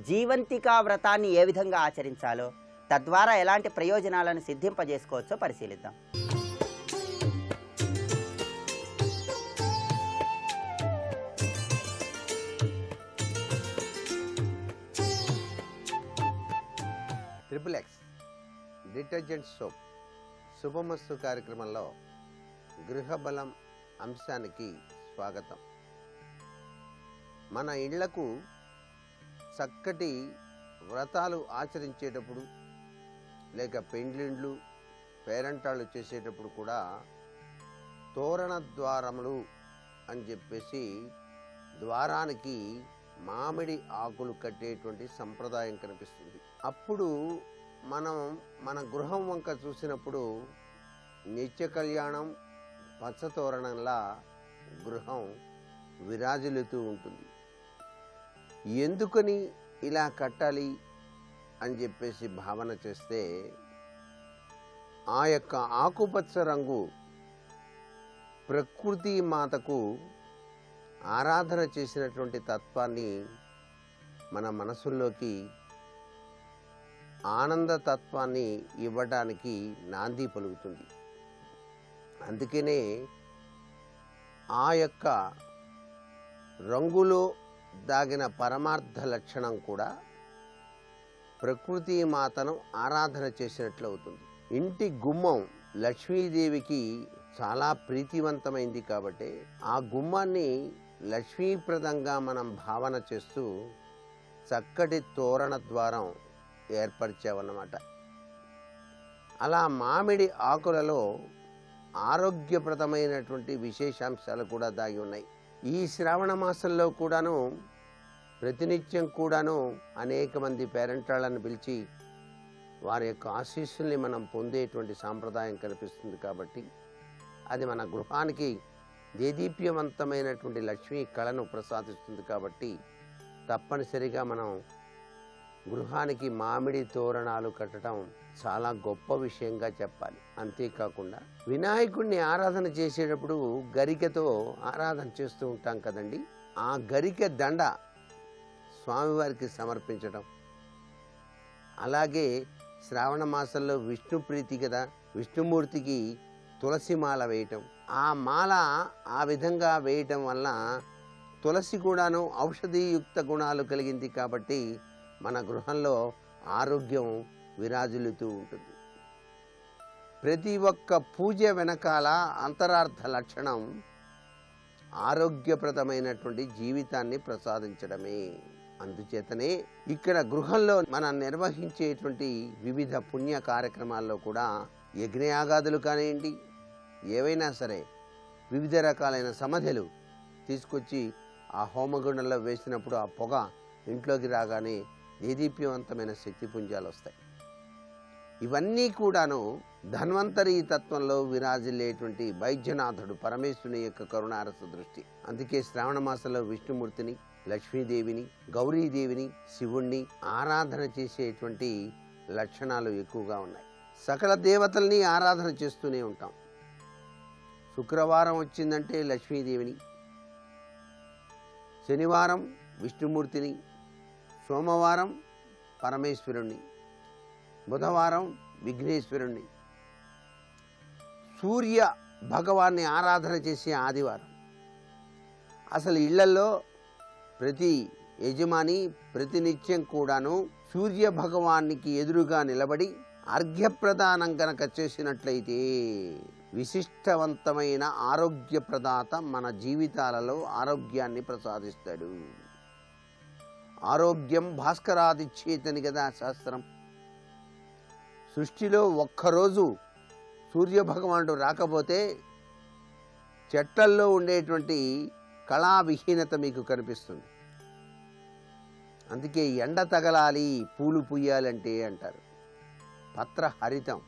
జీవంతికా వ్రతాన్ని ఏ విధంగా ఆచరించాలో, తద్వారా ఎలాంటి ప్రయోజనాలను సిద్ధింపజేసుకోవచ్చో పరిశీలిద్దాం. XXX డిటర్జెంట్ సోప్ శుభమస్తు కార్యక్రమంలో గృహబలం అంశానికి స్వాగతం. మన ఇళ్లకు చక్కటి వ్రతాలు ఆచరించేటప్పుడు లేక పెండ్లిండ్లు పేరంటాళ్ళు చేసేటప్పుడు కూడా తోరణ ద్వారములు అని చెప్పేసి ద్వారానికి మామిడి ఆకులు కట్టేటువంటి సంప్రదాయం కనిపిస్తుంది. అప్పుడు మనం మన గృహం వంక చూసినప్పుడు నిత్య కళ్యాణం పచ్చతోరణంలా గృహం విరాజిల్లుతూ ఉంటుంది. ఎందుకని ఇలా కట్టాలి అని చెప్పేసి భావన చేస్తే ఆ యొక్క ఆకుపచ్చ రంగు ప్రకృతి మాతకు ఆరాధన చేసినటువంటి తత్వాన్ని మన మనసుల్లోకి ఆనంద తత్వాన్ని ఇవ్వడానికి నాంది పలుకుతుంది. అందుకనే ఆ యొక్క రంగులో దాగిన పరమార్థ లక్షణం కూడా ప్రకృతి మాతను ఆరాధన చేసినట్లు అవుతుంది. ఇంటి గుమ్మం లక్ష్మీదేవికి చాలా ప్రీతివంతమైంది కాబట్టి ఆ గుమ్మాన్ని లక్ష్మీప్రదంగా మనం భావన చేస్తూ చక్కటి తోరణ ద్వారం ఏర్పరిచామన్నమాట. అలా మామిడి ఆకులలో ఆరోగ్యప్రదమైనటువంటి విశేషాంశాలు కూడా దాగి ఉన్నాయి. ఈ శ్రావణ మాసంలో కూడాను ప్రతినిత్యం కూడాను అనేక మంది పేరెంటాళ్ళను పిలిచి వారి యొక్క ఆశీస్సుల్ని మనం పొందేటువంటి సాంప్రదాయం కనిపిస్తుంది. కాబట్టి అది మన గృహానికి దేదీప్యవంతమైనటువంటి లక్ష్మీ కళను ప్రసాదిస్తుంది. కాబట్టి తప్పనిసరిగా మనం గృహానికి మామిడి తోరణాలు కట్టడం చాలా గొప్ప విషయంగా చెప్పాలి. అంతేకాకుండా వినాయకుడిని ఆరాధన చేసేటప్పుడు గరికతో ఆరాధన చేస్తూ ఉంటాం కదండి. ఆ గరిక దండ స్వామివారికి సమర్పించడం, అలాగే శ్రావణ మాసంలో విష్ణు ప్రీతి కదా, విష్ణుమూర్తికి తులసి మాల వేయటం, ఆ మాల ఆ విధంగా వేయటం వల్ల తులసి కూడాను ఔషధీయుక్త గుణాలు కలిగింది. కాబట్టి మన గృహంలో ఆరోగ్యం విరాజిల్లుతూ ఉంటుంది. ప్రతి ఒక్క పూజ వెనకాల అంతరార్థ లక్షణం ఆరోగ్యప్రదమైనటువంటి జీవితాన్ని ప్రసాదించడమే. అందుచేతనే ఇక్కడ గృహంలో మనం నిర్వహించేటువంటి వివిధ పుణ్య కార్యక్రమాల్లో కూడా యజ్ఞయాగాదులు కానివ్వండి, ఏవైనా సరే వివిధ రకాలైన సమాధులు తీసుకొచ్చి ఆ హోమగుండంలో వేసినప్పుడు ఆ పొగ ఇంట్లోకి రాగానే దేదీప్యవంతమైన శక్తిపుంజాలు వస్తాయి. ఇవన్నీ కూడాను ధన్వంతరి తత్వంలో విరాజిల్లేటువంటి వైద్యనాథుడు పరమేశ్వరుని యొక్క కరుణారస దృష్టి. అందుకే శ్రావణ మాసంలో విష్ణుమూర్తిని, లక్ష్మీదేవిని, గౌరీదేవిని, శివుణ్ణి ఆరాధన చేసేటువంటి లక్షణాలు ఎక్కువగా ఉన్నాయి. సకల దేవతల్ని ఆరాధన చేస్తూనే ఉంటాం. శుక్రవారం వచ్చిందంటే లక్ష్మీదేవిని, శనివారం విష్ణుమూర్తిని, సోమవారం పరమేశ్వరుణ్ణి, బుధవారం విఘ్నేశ్వరుణ్ణి, సూర్య భగవాన్ని ఆరాధన చేసే ఆదివారం. అసలు ఇళ్లలో ప్రతి యజమాని ప్రతినిత్యం కూడాను సూర్య భగవానికి ఎదురుగా నిలబడి అర్ఘ్యప్రదానం కనుక చేసినట్లయితే విశిష్టవంతమైన ఆరోగ్యప్రదాత మన జీవితాలలో ఆరోగ్యాన్ని ప్రసాదిస్తాడు. ఆరోగ్యం భాస్కరాదిచ్చేతని కదా శాస్త్రం. సృష్టిలో ఒక్కరోజు సూర్యభగవానుడు రాకపోతే చెట్లల్లో ఉండేటువంటి కళావిహీనత మీకు కనిపిస్తుంది. అందుకే ఎండ తగలాలి, పూలు పూయాలంటే అంటారు. పత్ర హరితం,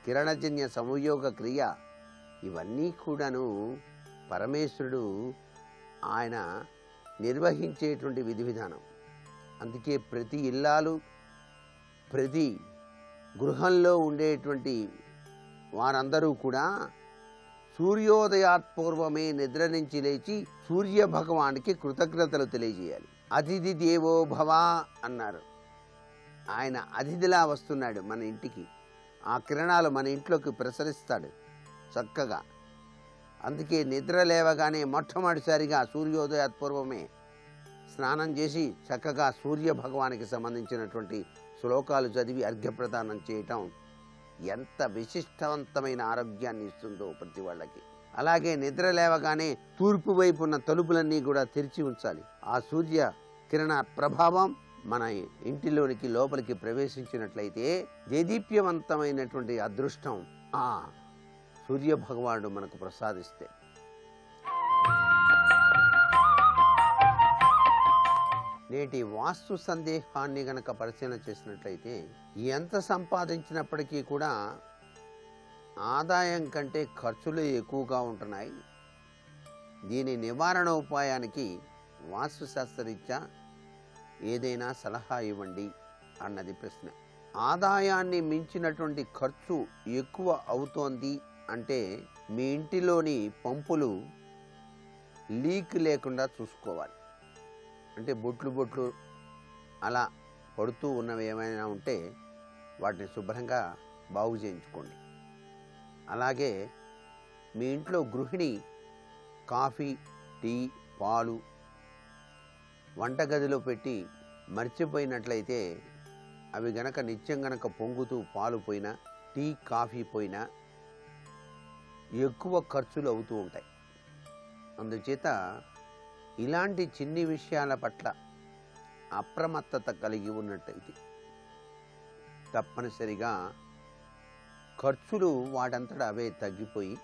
కిరణజన్య సంయోగ క్రియ, ఇవన్నీ కూడాను పరమేశ్వరుడు ఆయన నిర్వహించేటువంటి విధి విధానం. అందుకే ప్రతి ఇల్లాలు, ప్రతి గృహంలో ఉండేటువంటి వారందరూ కూడా సూర్యోదయాత్పూర్వమే నిద్ర నుంచి లేచి సూర్య భగవానికి కృతజ్ఞతలు తెలియజేయాలి. అతిథి దేవో భవ అన్నారు. ఆయన అతిథిలా వస్తున్నాడు మన ఇంటికి. ఆ కిరణాలు మన ఇంట్లోకి ప్రసరిస్తాడు చక్కగా. అందుకే నిద్ర లేవగానే మొట్టమొదటిసారిగా సూర్యోదయాత్పూర్వమే స్నానం చేసి చక్కగా సూర్య భగవానికి సంబంధించినటువంటి శ్లోకాలు చదివి అర్ఘ్యప్రదానం చేయటం ఎంత విశిష్టవంతమైన ఆరోగ్యాన్ని ఇస్తుందో ప్రతి వాళ్ళకి. అలాగే నిద్ర లేవగానే తూర్పు వైపు ఉన్న తలుపులన్నీ కూడా తెరిచి ఉంచాలి. ఆ సూర్య కిరణ ప్రభావం మన ఇంటిలోనికి లోపలికి ప్రవేశించినట్లయితే దేదీప్యవంతమైనటువంటి అదృష్టం ఆ సూర్య భగవానుడు మనకు ప్రసాదిస్తే. నేటి వాస్తు సందేహాన్ని గనక పరిశీలన చేసినట్లయితే ఎంత సంపాదించినప్పటికీ కూడా ఆదాయం కంటే ఖర్చులు ఎక్కువగా ఉంటున్నాయి. దీని నివారణ ఉపాయానికి వాస్తుశాస్త్రరీత్యా ఏదైనా సలహా ఇవ్వండి అన్నది ప్రశ్న. ఆదాయాన్ని మించినటువంటి ఖర్చు ఎక్కువ అవుతోంది అంటే మీ ఇంటిలోని పంపులు లీక్ లేకుండా చూసుకోవాలి. అంటే బొట్లు అలా పడుతూ ఉన్నవి ఏమైనా ఉంటే వాటిని శుభ్రంగా బాగు చేయించుకోండి. అలాగే మీ ఇంట్లో గృహిణి కాఫీ, టీ, పాలు వంటగదిలో పెట్టి మర్చిపోయినట్లయితే అవి గనక నిత్యం గనక పొంగుతూ పాలు పోయినా టీ, కాఫీ పోయినా ఎక్కువ ఖర్చులు అవుతూ ఉంటాయి. అందుచేత ఇలాంటి చిన్ని విషయాల పట్ల అప్రమత్తత కలిగి ఉన్నట్టయితే తప్పనిసరిగా ఖర్చులు వాటంతట అవే తగ్గిపోయి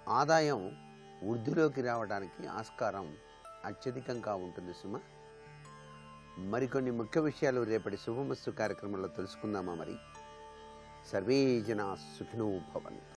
ఆదాయం వృద్ధిలోకి రావడానికి ఆస్కారం అత్యధికంగా ఉంటుంది సుమ. మరికొన్ని ముఖ్య విషయాలు రేపటి శుభమస్తు కార్యక్రమంలో తెలుసుకుందామా మరి. సర్వే జనా సుఖినో భవంతు.